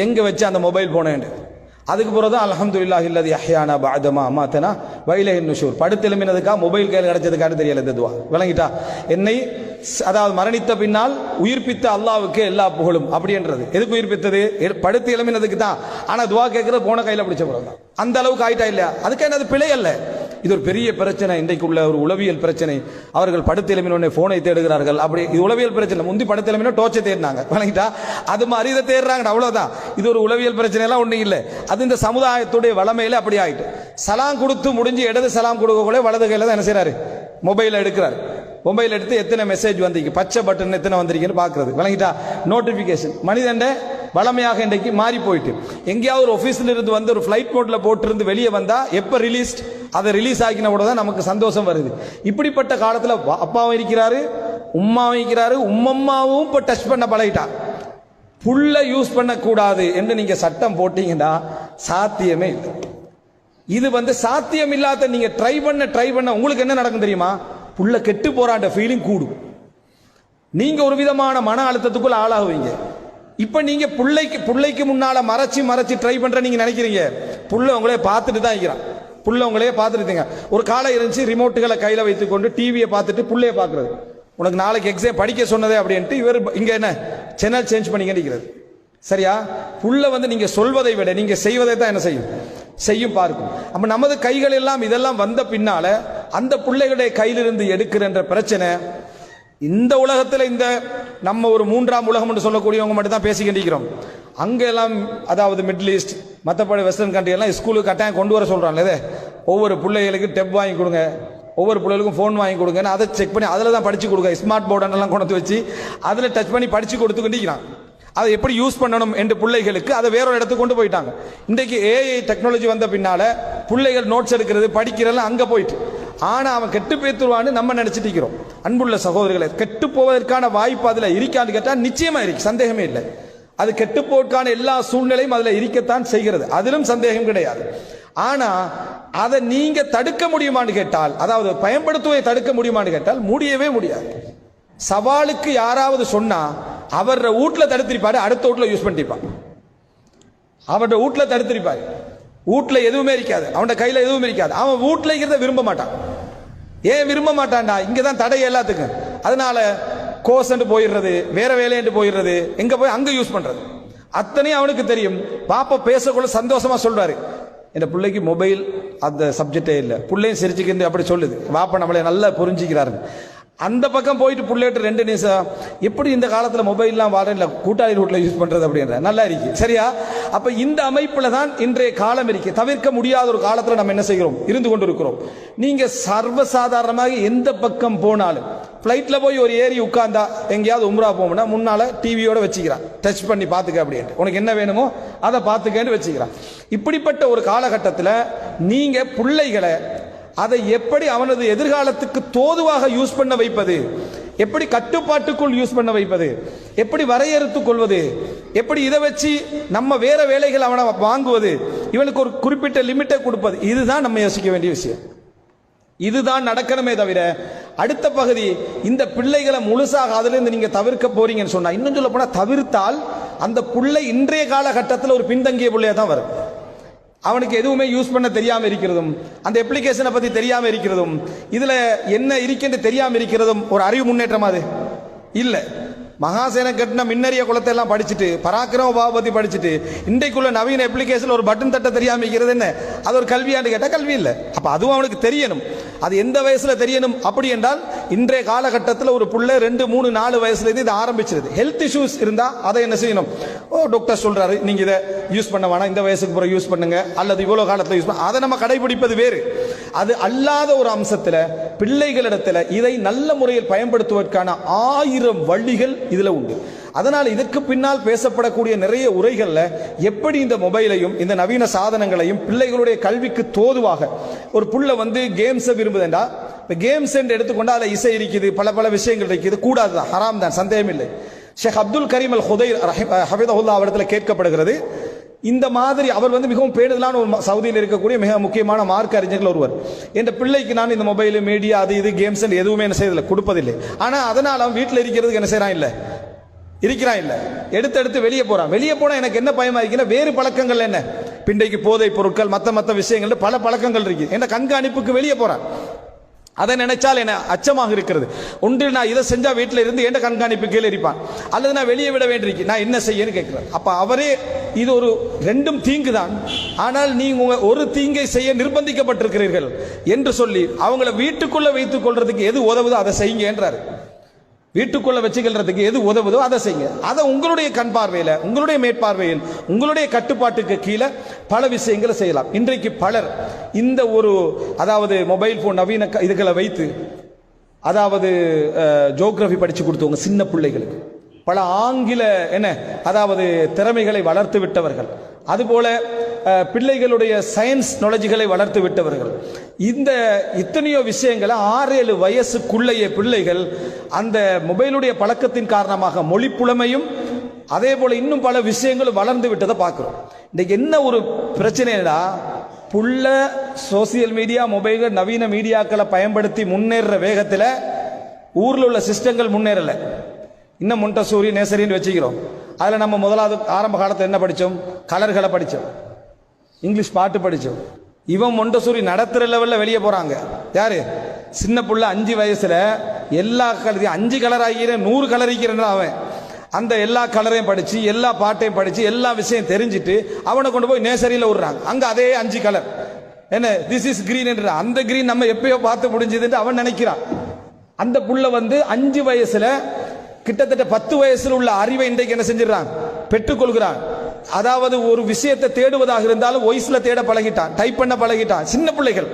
எங்க வச்சு அந்த மொபைல் போனேன். அதுக்கு பிறகுதான் அல்ஹம்துலில்லாஹி அல்லதி அஹ்யானா பஅதமா அமாதனா வ இலைஹின் நுஷூர். படுத்து எழும்பினதுக்கா மொபைல் கையில் கிடைச்சதுக்காக தெரியல இந்த துவா. விளங்கிட்டா? என்னை அதாவது மரணித்த பின்னால் உயிர்ப்பித்த அல்லாஹ்வுக்கு எல்லா புகழும் அப்படின்றது. எதுக்கு உயிர்ப்பித்தது? படுத்து எழும்பினதுக்கு தான். ஆனா துவா கேட்கறது போன கையில் பிடிச்ச பிறகு அந்த அளவுக்கு ஆயிட்டா இல்லையா? அதுக்கு என்னது பிழை அல்ல. இது ஒரு பெரிய பிரச்சனை, இன்றைக்கு உள்ள ஒரு உளவியல் பிரச்சனை. அவர்கள் படுத்து எழுப்பின போனை தேடுகிறார்கள். அப்படி இது உளவியல் பிரச்சனை. முந்தி படுத்து எழுப்பின டோர்ச்சை தேடினாங்க, விளங்கிட்டா? அது மாதிரி இதை தேடுறாங்க, அவ்வளவுதான். இது ஒரு உளவியல் பிரச்சனை எல்லாம் ஒன்றும் இல்லை. அது இந்த சமுதாயத்துடைய வளமையில அப்படி ஆயிட்டு. சலாம் கொடுத்து முடிஞ்சு இடது சலாம் கொடுக்கக்குள்ளே வலது கையில தான் என்ன செய்யறாரு? மொபைல் எடுக்கிறார். மொபைல் எடுத்து எத்தனை மெசேஜ் வந்திருக்கு, பச்சை பட்டன் எத்தனை வந்திருக்குன்னு பார்க்கறது, விளங்கிட்டா? நோட்டிபிகேஷன் வணிதண்ட வளமையாக இன்றைக்கு மாறி போயிட்டு. எங்கேயாவது ஒரு ஆபீஸ்ல இருந்து ஒரு ஃபிளைட் மோட்ல போட்டிருந்து வெளியே வந்தா எப்ப ரிலீஸ், அதை ரிலீஸ் ஆகின கூட தான் நமக்கு சந்தோஷம் வருது. இப்படிப்பட்ட காலத்தில் அப்பாவும் இருக்கிறாரு, உம்மாவும் இருக்கிறாரு, உம்மம்மாவும் இப்போ டச் பண்ண பழகிட்டா. புல்ல யூஸ் பண்ணக்கூடாது என்று நீங்க சட்டம் போட்டீங்கன்னா சாத்தியமே இல்லை. இது சாத்தியம் இல்லாத நீங்க ட்ரை பண்ண உங்களுக்கு என்ன நடக்கும் தெரியுமா? புள்ள கெட்டு போறான்ற ஃபீலிங் கூடும். நீங்க ஒரு விதமான மன அழுத்தத்துக்குள்ள ஆளாகுவீங்க. இப்ப நீங்க புள்ளைக்கு முன்னால மறைச்சு ட்ரை பண்ற நீங்க நினைக்கிறீங்க. புள்ள உங்களே பார்த்துட்டு தான் இருக்கிறான். புள்ள உங்களே பார்த்துட்டு ஒரு காலம் இருந்துச்சு, ரிமோட்டுகளை கையில வைத்துக் கொண்டு டிவியை பார்த்துட்டு புள்ளைய பார்க்கறது. உனக்கு நாளைக்கு எக்ஸாம் படிக்க சொன்னதே அப்படின்ட்டு இவர் இங்க என்ன சேனல் சேஞ்ச் பண்ணி கண்டிக்கிறது. சரியா? புள்ள நீங்க சொல்வதை விட நீங்க செய்வதை தான் என்ன செய்யும் பார்க்கும். அப்ப நமது கைகள் எல்லாம் இதெல்லாம் வந்த பின்னால அந்த பிள்ளைகளுடைய கையிலிருந்து எடுக்கிற பிரச்சனை இந்த உலகத்தில் இந்த நம்ம ஒரு மூன்றாம் உலகம் என்று சொல்லக்கூடியவங்க மட்டும் தான் பேசிக்கிட்டிருக்கிறோம். அங்கெல்லாம் அதாவது மிடில் ஈஸ்ட் மற்றபடி வெஸ்டர்ன் கண்ட்ரி எல்லாம் ஸ்கூலுக்கு கட்டாயம் கொண்டு வர சொல்றாங்க. ஒவ்வொரு பிள்ளைகளுக்கு டெப் வாங்கி கொடுங்க, ஒவ்வொரு பிள்ளைகளுக்கும் ஃபோன் வாங்கி கொடுங்க, அதை செக் பண்ணி அதில் தான் படிச்சு கொடுங்க. ஸ்மார்ட் போர்டெல்லாம் கொண்டு வச்சு அதில் டச் பண்ணி படிச்சு கொடுத்துக்கிட்டிருக்கிறான். அதை எப்படி யூஸ் பண்ணணும் என்று பிள்ளைகளுக்கு அதை வேறொரு இடத்துக்கு கொண்டு போயிட்டாங்க. இன்றைக்கு ஏஐ டெக்னாலஜி வந்த பின்னால பிள்ளைகள் நோட்ஸ் எடுக்கிறது படிக்கிறதெல்லாம் அங்கே போயிட்டு. ஆனா அவன் கெட்டு பேத்துருவான்னு நம்ம நினைச்சிட்டு இருக்கிறோம். அன்புள்ள சகோதரர்களை, கெட்டு போவதற்கான வாய்ப்பு அதுல இருக்கான்னு கேட்டா நிச்சயமா இருக்கு, சந்தேகமே இல்லை. அது கெட்டு போவதற்கான எல்லா சூழ்நிலையும் அதுல இருக்கத்தான் செய்கிறது, அதிலும் சந்தேகம் கிடையாது. ஆனா அதை நீங்க தடுக்க முடியுமான்னு கேட்டால், அதாவது பயன்படுத்துவதை தடுக்க முடியுமான்னு கேட்டால் முடியவே முடியாது. சவாலுக்கு யாராவது சொன்னா அவர வீட்டுல தடுத்திருப்பாரு, அடுத்த வீட்டுல யூஸ் பண்ணிருப்பான். அவரோட வீட்டுல தடுத்திருப்பாரு, வீட்டுல எதுவுமே இருக்காது, அவன் கையில எதுவுமே இருக்காது. அவன் வீட்டுல இருக்கிறத விரும்ப மாட்டான். ஏன் விரும்ப மாட்டான்டா? இங்கதான் தடை எல்லாத்துக்கும். அதனால கோசன்ட்டு போயிடுறது, வேற வேலையன்ட்டு போயிடுறது, எங்க போய் அங்க யூஸ் பண்றது அத்தனையும் அவனுக்கு தெரியும். பாப்பா பேசக்குள்ள சந்தோஷமா சொல்றாரு, என் பிள்ளைக்கு மொபைல் அந்த சப்ஜெக்டே இல்லை, பிள்ளையும் சிரிச்சுக்கிட்டு அப்படி சொல்லுது. பாப்பா நம்மளை நல்லா புரிஞ்சுக்கிறாரு. அந்த பக்கம் போயிட்டு புள்ளைட்டு 2 நிமிஷம் எப்படி இந்த காலத்தில் மொபைல்லாம் வாடல கூட்டாளி ரூட்ல யூஸ் பண்றது அப்படின்ற நல்லா இருக்கு. சரியா? அப்ப இந்த அமைப்புல தான் இன்றைய காலம் இருக்கு. தவிர்க்க முடியாத ஒரு காலத்தில் நம்ம என்ன செய்கிறோம், இருந்து கொண்டு இருக்கிறோம். நீங்க சர்வசாதாரணமாக எந்த பக்கம் போனாலும், பிளைட்ல போய் ஒரு ஏறி உட்கார்ந்தா எங்கேயாவது உம்ரா போகணும்னா முன்னால டிவியோட வச்சுக்கிறான், டச் பண்ணி பார்த்துக்க அப்படின்ட்டு, உனக்கு என்ன வேணுமோ அதை பார்த்துக்கன்னு வச்சுக்கிறான். இப்படிப்பட்ட ஒரு காலகட்டத்தில் நீங்க பிள்ளைகளை அதை எப்படி அவனது எதிர்காலத்துக்கு தோதுவாக யூஸ் பண்ண வைப்பது, எப்படி கட்டுப்பாட்டுக்குள் யூஸ் பண்ண வைப்பது, எப்படி வரையறுத்துக் கொள்வது, எப்படி இதை வச்சு நம்ம வேற வேலைகள் அவனை வாங்குவது, இவனுக்கு ஒரு குறிப்பிட்ட லிமிட்டை கொடுப்பது, இதுதான் நம்ம யோசிக்க வேண்டிய விஷயம். இதுதான் நடக்கணுமே தவிர அடுத்த பகுதி இந்த பிள்ளைகளை முழுசாக அதிலிருந்து நீங்க தவிர்க்க போறீங்கன்னு சொன்னா, இன்னும் சொல்ல போனா தவிர்த்தால் அந்த புள்ளை இன்றைய காலகட்டத்தில் ஒரு பின்தங்கிய புள்ளையா தான் வரும். அவனுக்கு எதுவுமே யூஸ் பண்ண தெரியாம இருக்கிறதும், அந்த அப்ளிகேஷனை பத்தி தெரியாம இருக்கிறதும், இதுல என்ன இருக்குன்னு தெரியாம இருக்கிறதும் ஒரு அறிவு முன்னேற்றம் அது இல்ல. மகாசேன கட்டின மின்னறிய குலத்தை எல்லாம் படிச்சுட்டு, பராக்கிரம பாவபதி படிச்சுட்டு, இன்றைக்குள்ள நவீன அப்ளிகேஷன் ஒரு பட்டன் தட்ட தெரியாம இருக்கிறது என்ன? அது ஒரு கல்வியாண்டு கேட்டால் கல்வி இல்லை. அப்ப அதுவும் அவனுக்கு தெரியணும். அது எந்த வயசுல தெரியணும் அப்படி என்றால், இன்றைய காலகட்டத்தில் ஒரு புள்ள 2, 3, 4 வயசுல இருந்து இது ஆரம்பிச்சிருது. ஹெல்த் இஷ்யூஸ் இருந்தா அதை என்ன செய்யணும்? டாக்டர் சொல்றாரு, நீங்க இதை யூஸ் பண்ண வேணாம், இந்த வயசுக்கு பிறகு யூஸ் பண்ணுங்க, அல்லது இவ்வளவு காலத்தில் யூஸ் பண்ண, அதை நம்ம கடைபிடிப்பது வேறு. அது அல்லாத ஒரு அம்சத்துல பிள்ளைகளிடத்துல இதை நல்ல முறையில் பயன்படுத்துவதற்கான 1000 வழிகள் இதுல உண்டு. அதனால் இதற்கு பின்னால் பேசப்படக்கூடிய நிறைய உரைகள்ல எப்படி இந்த மொபைலையும் இந்த நவீன சாதனங்களையும் பிள்ளைகளுடைய கல்விக்கு தோதுவாக, ஒரு புள்ள வந்து கேம்ஸை விரும்புதுண்டா, கேம்ஸ் என்று எடுத்துக்கொண்டா அதுல இசை இருக்குது, பல பல விஷயங்கள் இருக்குது, கூடாதுதான், ஹராம் தான், சந்தேகம் இல்லை. ஷேக் அப்துல் கரீம் அல் ஹுதைர் ஹஃபிதஹுல்லாஹ் அவரிடத்தில் கேட்கப்படுகிறது, இந்த மாதிரி அவர் வந்து மிகவும் பேணுதலான ஒரு சவுதியில் இருக்கக்கூடிய மிக முக்கியமான மார்க்க அறிஞர்கள் ஒருவர். என்ற பிள்ளைக்கு நான் இந்த மொபைல், மீடியா, அது இது கேம்ஸ் எதுவுமே என்ன செய்யறதில்லை, கொடுப்பதில்லை. ஆனா அதனால அவன் வீட்டில் இருக்கிறதுக்கு என்ன செய்யறான் இல்லை, இருக்கிறான் இல்லை, எடுத்து வெளியே போறான். வெளியே போனா எனக்கு என்ன பயமா இருக்குன்னா, வேறு பழக்கங்கள் என்ன, பிண்டைக்கு போதை பொருட்கள், மற்ற விஷயங்கள், பல பழக்கங்கள் இருக்கு. என்ன கண்காணிப்புக்கு வெளியே போறான். அதை நினைச்சால் என்ன அச்சமாக இருக்கிறது. ஒன்று நான் இதை செஞ்சா வீட்டில் இருந்து எந்த கண்காணிப்பு கீழே இருப்பான், அல்லது நான் வெளியே விட வேண்டியிருக்கு, நான் என்ன செய்யன்னு கேட்கிறேன். அப்ப அவரே இது ஒரு ரெண்டும் தீங்கு தான், ஆனால் நீங்க ஒரு தீங்கை செய்ய நிர்பந்திக்கப்பட்டிருக்கிறீர்கள் என்று சொல்லி அவங்கள வீட்டுக்குள்ள வைத்துக் கொள்றதுக்கு எது உதவுதோ அதை செய்யுங்க என்றார். வீட்டுக்குள்ள வச்சுக்கிறதுக்கு எது உதவுதோ அதை செய்யுங்க. அதை உங்களுடைய கண் பார்வையில், உங்களுடைய மேற்பார்வையில், உங்களுடைய கட்டுப்பாட்டுக்கு கீழே பல விஷயங்களை செய்யலாம். இன்றைக்கு பலர் இந்த ஒரு அதாவது மொபைல் போன் நவீன இதுகளை வைத்து, அதாவது ஜியோகிராஃபி படிச்சு கொடுத்தவங்க சின்ன பிள்ளைகளுக்கு, பல ஆங்கில என்ன அதாவது திறமைகளை வளர்த்து விட்டவர்கள், அதுபோல பிள்ளைகளுடைய சயின்ஸ் நாலேஜ்களை வளர்த்து விட்டவர்கள், இந்த இத்தனையோ விஷயங்களை 6-7 வயசுக்குள்ளைய பிள்ளைகள் அந்த மொபைலுடைய பழக்கத்தின் காரணமாக மொழி புலமையும் அதே போல இன்னும் பல விஷயங்களும் வளர்ந்து விட்டதை பார்க்கிறோம். இன்னைக்கு என்ன ஒரு பிரச்சனைனா, புள்ள சோசியல் மீடியா, மொபைல், நவீன மீடியாக்களை பயன்படுத்தி முன்னேற வேகத்தில் ஊர்ல உள்ள சிஸ்டங்கள் முன்னேறல. இன்னும் மொண்டசூரி, நேசரின்னு வச்சுக்கிறோம். அதில் நம்ம முதலாவது ஆரம்ப காலத்தில் என்ன படித்தோம்? கலர்களை படித்தோம், இங்கிலீஷ் பாட்டு படித்தோம். இவன் மொண்டசூரி நடத்துகிற லெவலில் வெளியே போகிறாங்க. யாரு? சின்ன புள்ள 5 வயசுல எல்லா கலரையும் 5 கலர் ஆகிற 100 கலர் ஆகிக்கிறேன். அவன் அந்த எல்லா கலரையும் படித்து, எல்லா பாட்டையும் படித்து, எல்லா விஷயம் தெரிஞ்சுட்டு அவனை கொண்டு போய் நேசரியில் விடுறாங்க. அங்கே அதே 5 கலர் என்ன, திஸ் இஸ் கிரீன் என்ற அந்த கிரீன் நம்ம எப்பயோ பார்த்து முடிஞ்சதுன்னு அவன் நினைக்கிறான். அந்த புள்ள வந்து 5 வயசுல கிட்டத்தட்ட 10 வயசுல உள்ள அறிவை இன்றைக்கு என்ன செஞ்சிடறான், பெற்றுக்கொள்கிறான். அதாவது ஒரு விஷயத்தை தேடுவதாக இருந்தாலும் வயசுல தேட பழகிட்டான், டைப் பண்ண பழகிட்டான். சின்ன பிள்ளைகள்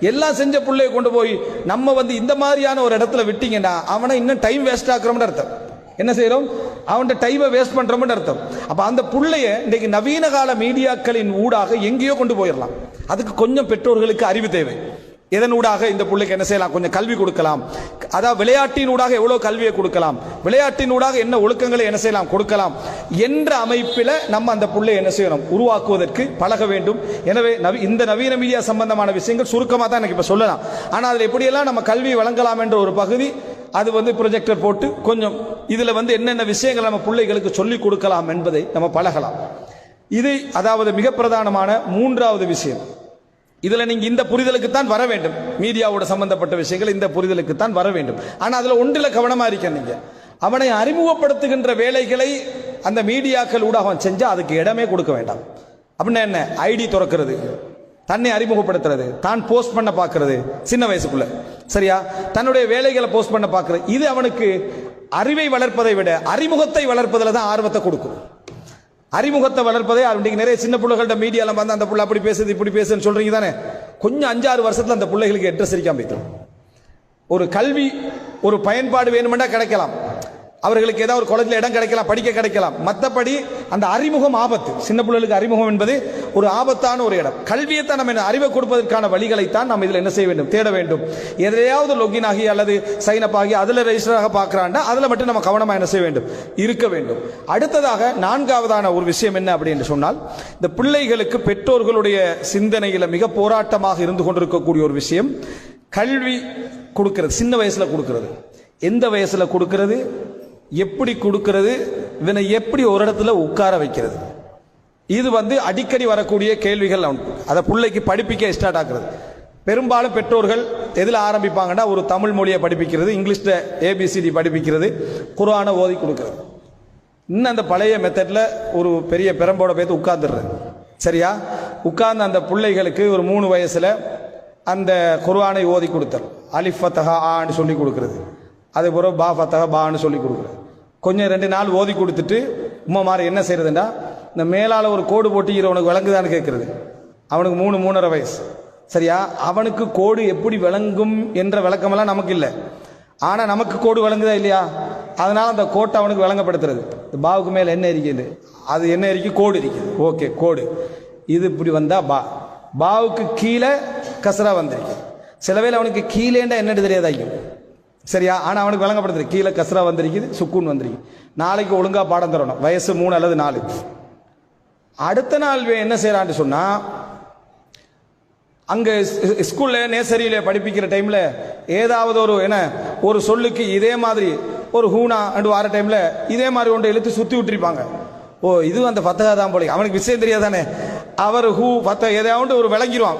எல்லாம் செஞ்ச பிள்ளைய கொண்டு போய் நம்ம வந்து இந்த மாதிரியான ஒரு இடத்துல விட்டீங்கன்னா அவனை இன்னும் டைம் வேஸ்ட் ஆக்குறோம்னு அர்த்தம். என்ன செய்யறோம்? அவன் டைமை வேஸ்ட் பண்றோம்னு அர்த்தம். அப்ப அந்த புள்ளைய இன்றைக்கு நவீன கால மீடியாக்களின் ஊடாக எங்கேயோ கொண்டு போயிடலாம். அதுக்கு கொஞ்சம் பெற்றோர்களுக்கு அறிவு தேவை. இதன் ஊடாக இந்த பிள்ளைக்கு என்ன செய்யலாம், கொஞ்சம் கல்வி கொடுக்கலாம். அதாவது விளையாட்டின் ஊடாக எவ்வளவு கல்வியை கொடுக்கலாம், விளையாட்டின் ஊடாக என்ன ஒழுக்கங்களை என்ன செய்யலாம் கொடுக்கலாம் என்ற அமைப்பில் நம்ம அந்த பிள்ளை என்ன செய்யணும், உருவாக்குவதற்கு பழக வேண்டும். எனவே இந்த நவீன மீடியா சம்பந்தமான விஷயங்கள் சுருக்கமாக தான் எனக்கு இப்ப சொல்லலாம். ஆனால் அதில் எப்படியெல்லாம் நம்ம கல்வி வழங்கலாம் என்ற ஒரு பகுதி, அது வந்து ப்ரொஜெக்டர் போட்டு கொஞ்சம் இதுல வந்து என்னென்ன விஷயங்கள் நம்ம பிள்ளைகளுக்கு சொல்லிக் கொடுக்கலாம் என்பதை நம்ம பழகலாம். இது அதாவது மிக பிரதானமான 3வது விஷயம். இதுல நீங்க இந்த புரிதலுக்கு தான் வர வேண்டும். மீடியாவோட சம்பந்தப்பட்ட விஷயங்கள் இந்த புரிதலுக்கு தான் வர வேண்டும். ஆனா அதுல ஒன்றில கவனமா இருக்க, நீங்க அவனை அறிமுகப்படுத்துகின்ற வேலைகளை அந்த மீடியாக்கள் ஊடாக செஞ்சா அதுக்கு இடமே கொடுக்க வேண்டாம். அப்படின்னா என்ன, ஐடி திறக்கிறது, தன்னை அறிமுகப்படுத்துறது, தான் போஸ்ட் பண்ண பார்க்கிறது, சின்ன வயசுக்குள்ள சரியா தன்னுடைய வேலைகளை போஸ்ட் பண்ண பார்க்கிறது, இது அவனுக்கு அறிவை வளர்ப்பதை விட அறிமுகத்தை வளர்ப்பதில் தான் ஆர்வத்தை கொடுக்கும். அறிமுகத்தை வளர்ப்பதே நிறைய சின்ன பிள்ளைகள்ட்ட மீடியால வந்து அந்த புள்ள அப்படி பேசுது இப்படி பேசுன்னு சொல்றீங்க தானே, கொஞ்சம் 5-6 வருஷத்துல அந்த பிள்ளைகளுக்கு அட்ரஸ் இருக்காம போய்த்தோம். ஒரு கல்வி ஒரு பயன்பாடு வேணுமெண்டா கிடைக்கலாம், அவர்களுக்கு ஏதாவது ஒரு காலேஜில் இடம் கிடைக்கலாம், படிக்க கிடைக்கலாம். மற்றபடி அந்த அறிமுகம் ஆபத்து. சின்ன பிள்ளைகளுக்கு அறிமுகம் என்பது ஒரு ஆபத்தான ஒரு இடம். கல்வியைத்தான் நம்ம அறிவை கொடுப்பதற்கான வழிகளைத்தான் நம்ம இதில் என்ன செய்ய வேண்டும், தேட வேண்டும். எதையாவது லொகின் ஆகி அல்லது சைன் அப் ஆகி அதில் ரெஜிஸ்டராக பார்க்கிறான்டா அதில் மட்டும் நம்ம கவனமாக என்ன செய்ய வேண்டும், இருக்க வேண்டும். அடுத்ததாக 4வதான ஒரு விஷயம் என்ன அப்படின்னு சொன்னால், இந்த பிள்ளைகளுக்கு பெற்றோர்களுடைய சிந்தனையில் மிக போராட்டமாக இருந்து கொண்டிருக்கக்கூடிய ஒரு விஷயம், கல்வி கொடுக்கிறது. சின்ன வயசுல கொடுக்கிறது, எந்த வயசுல கொடுக்கிறது, எப்படி கொடுக்கிறது, இவனை எப்படி ஒரு இடத்துல உட்கார வைக்கிறது? இது அடிக்கடி வரக்கூடிய கேள்விகள். அதை பிள்ளைக்கு படிப்பிக்க ஸ்டார்ட் ஆக்குறது. பெரும்பாலும் பெற்றோர்கள் எதில் ஆரம்பிப்பாங்கன்னா, ஒரு தமிழ் மொழியை படிப்பிக்கிறது, இங்கிலீஷில் ஏபிசிடி படிப்பிக்கிறது, குர்ஆனை ஓதி கொடுக்குறது. இன்னும் அந்த பழைய மெத்தடில் ஒரு பெரிய பெரம்போட போய் உட்கார்ந்துடுறது. சரியா? உட்கார்ந்து அந்த பிள்ளைகளுக்கு ஒரு 3 வயசில் அந்த குர்ஆனை ஓதி கொடுத்தல். அலிஃப் ஃபத்தஹா ஆன்னு சொல்லி கொடுக்குறது. அதே போல பா ஃபத்தஹா பான்னு சொல்லி கொடுக்குறது. கொஞ்சம் 2 நாள் ஓதி கொடுத்துட்டு உம்மா மாதிரி என்ன செய்யறதுன்னா, இந்த மேலால் ஒரு கோடு போட்டு உனக்கு விளங்குதான்னு கேட்கறது. அவனுக்கு 3-3.5 வயசு. சரியா? அவனுக்கு கோடு எப்படி விளங்கும் என்ற விளக்கமெல்லாம் நமக்கு இல்லை. ஆனால் நமக்கு கோடு விளங்குதா இல்லையா? அதனால அந்த கோட்டை அவனுக்கு விளங்கப்படுத்துறது. பாவுக்கு மேலே என்ன இருக்குது? அது என்ன இருக்கு? கோடு இருக்குது. ஓகே, கோடு இது இப்படி வந்தா பா. பாவுக்கு கீழே கசரா வந்திருக்கு. சில வேளை அவனுக்கு கீழேண்டா என்னன்னு தெரியாதாக்கும். சரியா? ஆனால் அவனுக்கு விளங்கப்படுத்துறது. கீழே கசரா வந்திருக்குது, சுக்கூன் வந்திருக்கு. நாளைக்கு ஒழுங்கா பாடம் தரணும். வயசு 3 அல்லது 4. அடுத்த நாள் என்ன செய்யறான்னு சொன்னா, அங்க ஸ்கூல்ல நேசரியில படிப்பிக்கிற டைம்ல ஏதாவது ஒரு சொல்லுக்கு இதே மாதிரி ஒரு ஹூனா அண்டு வார டைம்ல இதே மாதிரி ஒன்றை இழுத்து சுத்தி விட்டுருப்பாங்க. ஓ, இது அந்த ஃபத்தஹா தான் போல. அவனுக்கு விஷயம் தெரியாதானே. அவர் ஹூ ஃபத்தஹா ஏதாவது ஒரு விளங்கிடுவான்.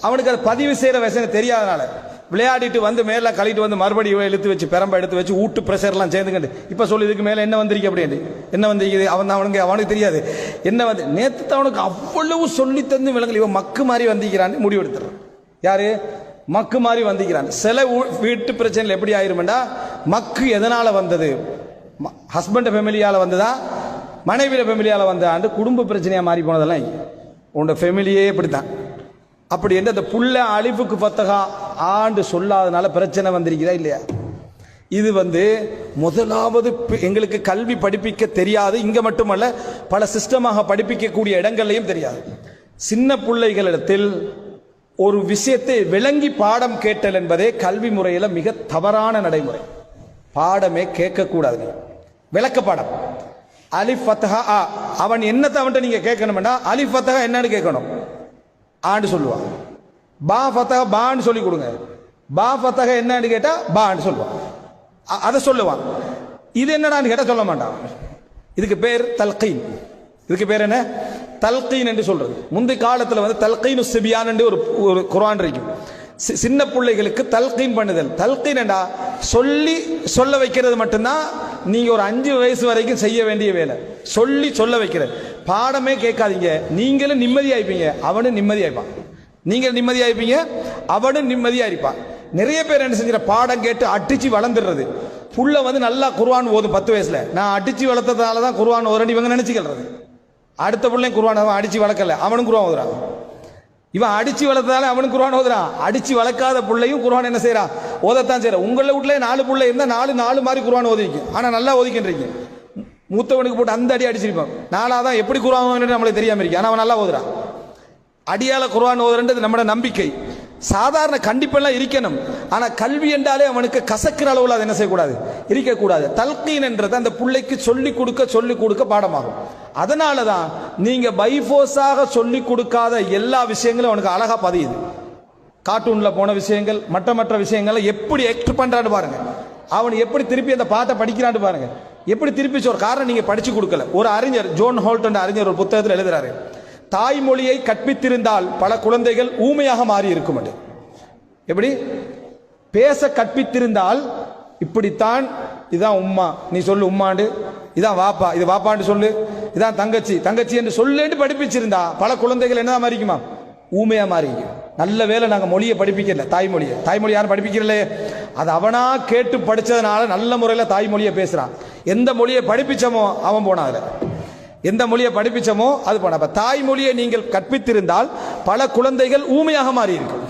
அவனுக்கு அது பதிவு செய்யற விஷயம் தெரியாதனால விளையாடிட்டு மேல கழிட்டு மறுபடியும் இழுத்து வச்சு பெரம்ப எடுத்து வச்சு ஊட்டு பிரஷர்லாம் சேர்ந்துக்கிட்டு இப்ப சொல்லி இதுக்கு மேல என்ன வந்திருக்கு அப்படின்னு என்ன வந்திருக்குது அவனுக்கு தெரியாது. என்ன நேத்து அவனுக்கு அவ்வளவு சொல்லி தந்து விளங்கல. இவன் மக்கு மாதிரி வந்திக்கிறான்னு முடிவு எடுத்துறான். யாரு? மக்கு மாதிரி வந்திக்கிறான். சில வீட்டு பிரச்சனைகள் எப்படி ஆயிருமெண்டா, மக்கு எதனால வந்தது? ஹஸ்பண்ட் ஃபேமிலியால வந்ததா, மனைவியில ஃபேமிலியால வந்தாண்டு குடும்ப பிரச்சனையா மாறி போனதெல்லாம் உன்னோட ஃபேமிலியே இப்படித்தான். அப்படி என்று அந்த புள்ள அலிஃபுக்கு ஃபத்தஹா ஆண்டு சொல்லாதனால பிரச்சனை வந்திருக்கிறதா இல்லையா? இது முதலாவது எங்களுக்கு கல்வி படிப்பிக்க தெரியாது. இங்க மட்டுமல்ல, பல சிஸ்டமாக படிப்பிக்கக்கூடிய இடங்கள்லையும் தெரியாது. சின்ன பிள்ளைகளிடத்தில் ஒரு விஷயத்தை விளங்கி பாடம் கேட்டல் என்பதே கல்வி முறையில் மிக தவறான நடைமுறை. பாடமே கேட்கக்கூடாது, விளக்க பாடம். அலிஃப் ஃபத்தஹா ஆ, அவன் என்னத்தை அவன்கிட்ட நீங்க கேட்கணும்னா அலிஃப் ஃபத்தஹா என்னன்னு கேட்கணும். ஆண்டு சொல்லுவான். பா ஃபத்தஹா பான்னு சொல்லி கொடுங்க. பா ஃபத்தஹா என்னன்னு கேட்டா பான்னு சொல்லுவான். அதை சொல்லுவான். இது என்னடான்னு கேட்டா சொல்ல மாட்டான். இதுக்கு பேர் தல்கீன். இதுக்கு பேர் என்ன? தல்கீன் என்று சொல்றது. முந்தைய காலத்தில் தல்கீனு சிபியான் என்று ஒரு குர்ஆன் இருக்கும். சின்ன பிள்ளைகளுக்கு தல்கீன் பண்ணுதல். தல்கீன் என்றா சொல்ல வைக்கிறது மட்டும்தான். நீங்க ஒரு 5 வயசு வரைக்கும் செய்ய வேண்டிய வேலை. சொல்ல வைக்கிறது. பாடமே கேட்காதீங்க. நீங்களும் நிம்மதியாயிருப்பீங்க, அவனும் நிம்மதியாயிருப்பான். நீங்கள் நிம்மதியாயிருப்பீங்க, அவனும் நிம்மதியா இருப்பான். நிறைய பேர் என்ன செஞ்ச பாடம் கேட்டு அடிச்சு வளர்ந்துடுறது. புள்ள நல்லா குர்ஆன் ஓதும் 10 வயசுல. நான் அடிச்சு வளர்த்ததால தான் குர்ஆன் ஓதுறேன் இவங்க நினைச்சுக்கிறது. அடுத்த பிள்ளையும் குர்ஆன் அவன் அடிச்சு வளர்க்கல, அவனும் குர்ஆன் ஓதுறான். இவன் அடிச்சு வளர்த்ததால அவனுக்கு குர்ஆன் ஓதுறான். அடிச்சு வளர்க்காத பிள்ளையும் குர்ஆன் என்ன செய்யறான்? ஓதத்தான் செய்யறான். உங்கள வீட்டுல 4 பிள்ளை இருந்தா 4 மாதிரி குர்ஆன் ஓதிருக்கு. ஆனா நல்லா ஓதிக்கின்றீங்க. மூத்தவனுக்கு போட்டு அந்த அடி அடிச்சிருப்பான். 4ஆதான் எப்படி குர்ஆன் நம்மளுக்கு தெரியாம இருக்கு. ஆனா அவன் நல்லா ஓதுறான். அடியால குர்ஆன் ஓதுறது நம்மளோட நம்பிக்கை. சாதாரண கண்டிப்பெல்லாம் இருக்கணும். ஆனா கல்வி என்றாலே அவனுக்கு கசக்கிற அளவுல அதை என்ன செய்யக்கூடாது, இருக்கக்கூடாது. தல்கீன் என்றது அந்த பிள்ளைக்கு சொல்லிக் கொடுக்க பாடமாகும். அதனாலதான் நீங்க பைஃபோஸாக சொல்லிக் கொடுக்காத எல்லா விஷயங்களும் அவனுக்கு அழகா பதியுது. கார்ட்டூன்ல போன விஷயங்கள், மற்ற விஷயங்களை எப்படி ஆக்ட் பண்றான்னு பாருங்க. அவன் எப்படி திருப்பி அந்த பாட்டை படிக்கிறான்னு பாருங்க. எப்படி திருப்பி சொல்ற காரணம் நீங்க படிச்சு கொடுக்கல. ஒரு அறிஞர், ஜோன் ஹோல்ட் என்ற அறிஞர் ஒரு புத்தகத்தில் எழுதுறாரு, தாய்மொழியை கற்பித்திருந்தால் பல குழந்தைகள் ஊமையாக மாறி இருக்கும். எப்படி பேச கற்பித்திருந்தால் இப்படித்தான், இதான் உம்மா நீ சொல்லு உம்மாண்டு, இதான் வாப்பா இது வாப்பாண்டு சொல்லு, இதான் தங்கச்சி என்று சொல்லேன்னு படிப்பிச்சிருந்தா பல குழந்தைகள் என்ன மாறிக்குமா? ஊமையா மாறிக்கும். நல்ல வேலை நாங்கள் மொழியை படிப்பிக்கல, தாய்மொழி யாரும் படிப்பிக்கிறல்லையே. அது அவனா கேட்டு படிச்சதுனால நல்ல முறையில் தாய்மொழியை பேசுறான். எந்த மொழியை படிப்பிச்சமோ அவன் போனான். அதுல எந்த மொழியை படிப்பிச்சமோ அது போன. அப்ப தாய்மொழியை நீங்கள் கற்பித்திருந்தால் பல குழந்தைகள் ஊமையாக மாறி இருக்கும்.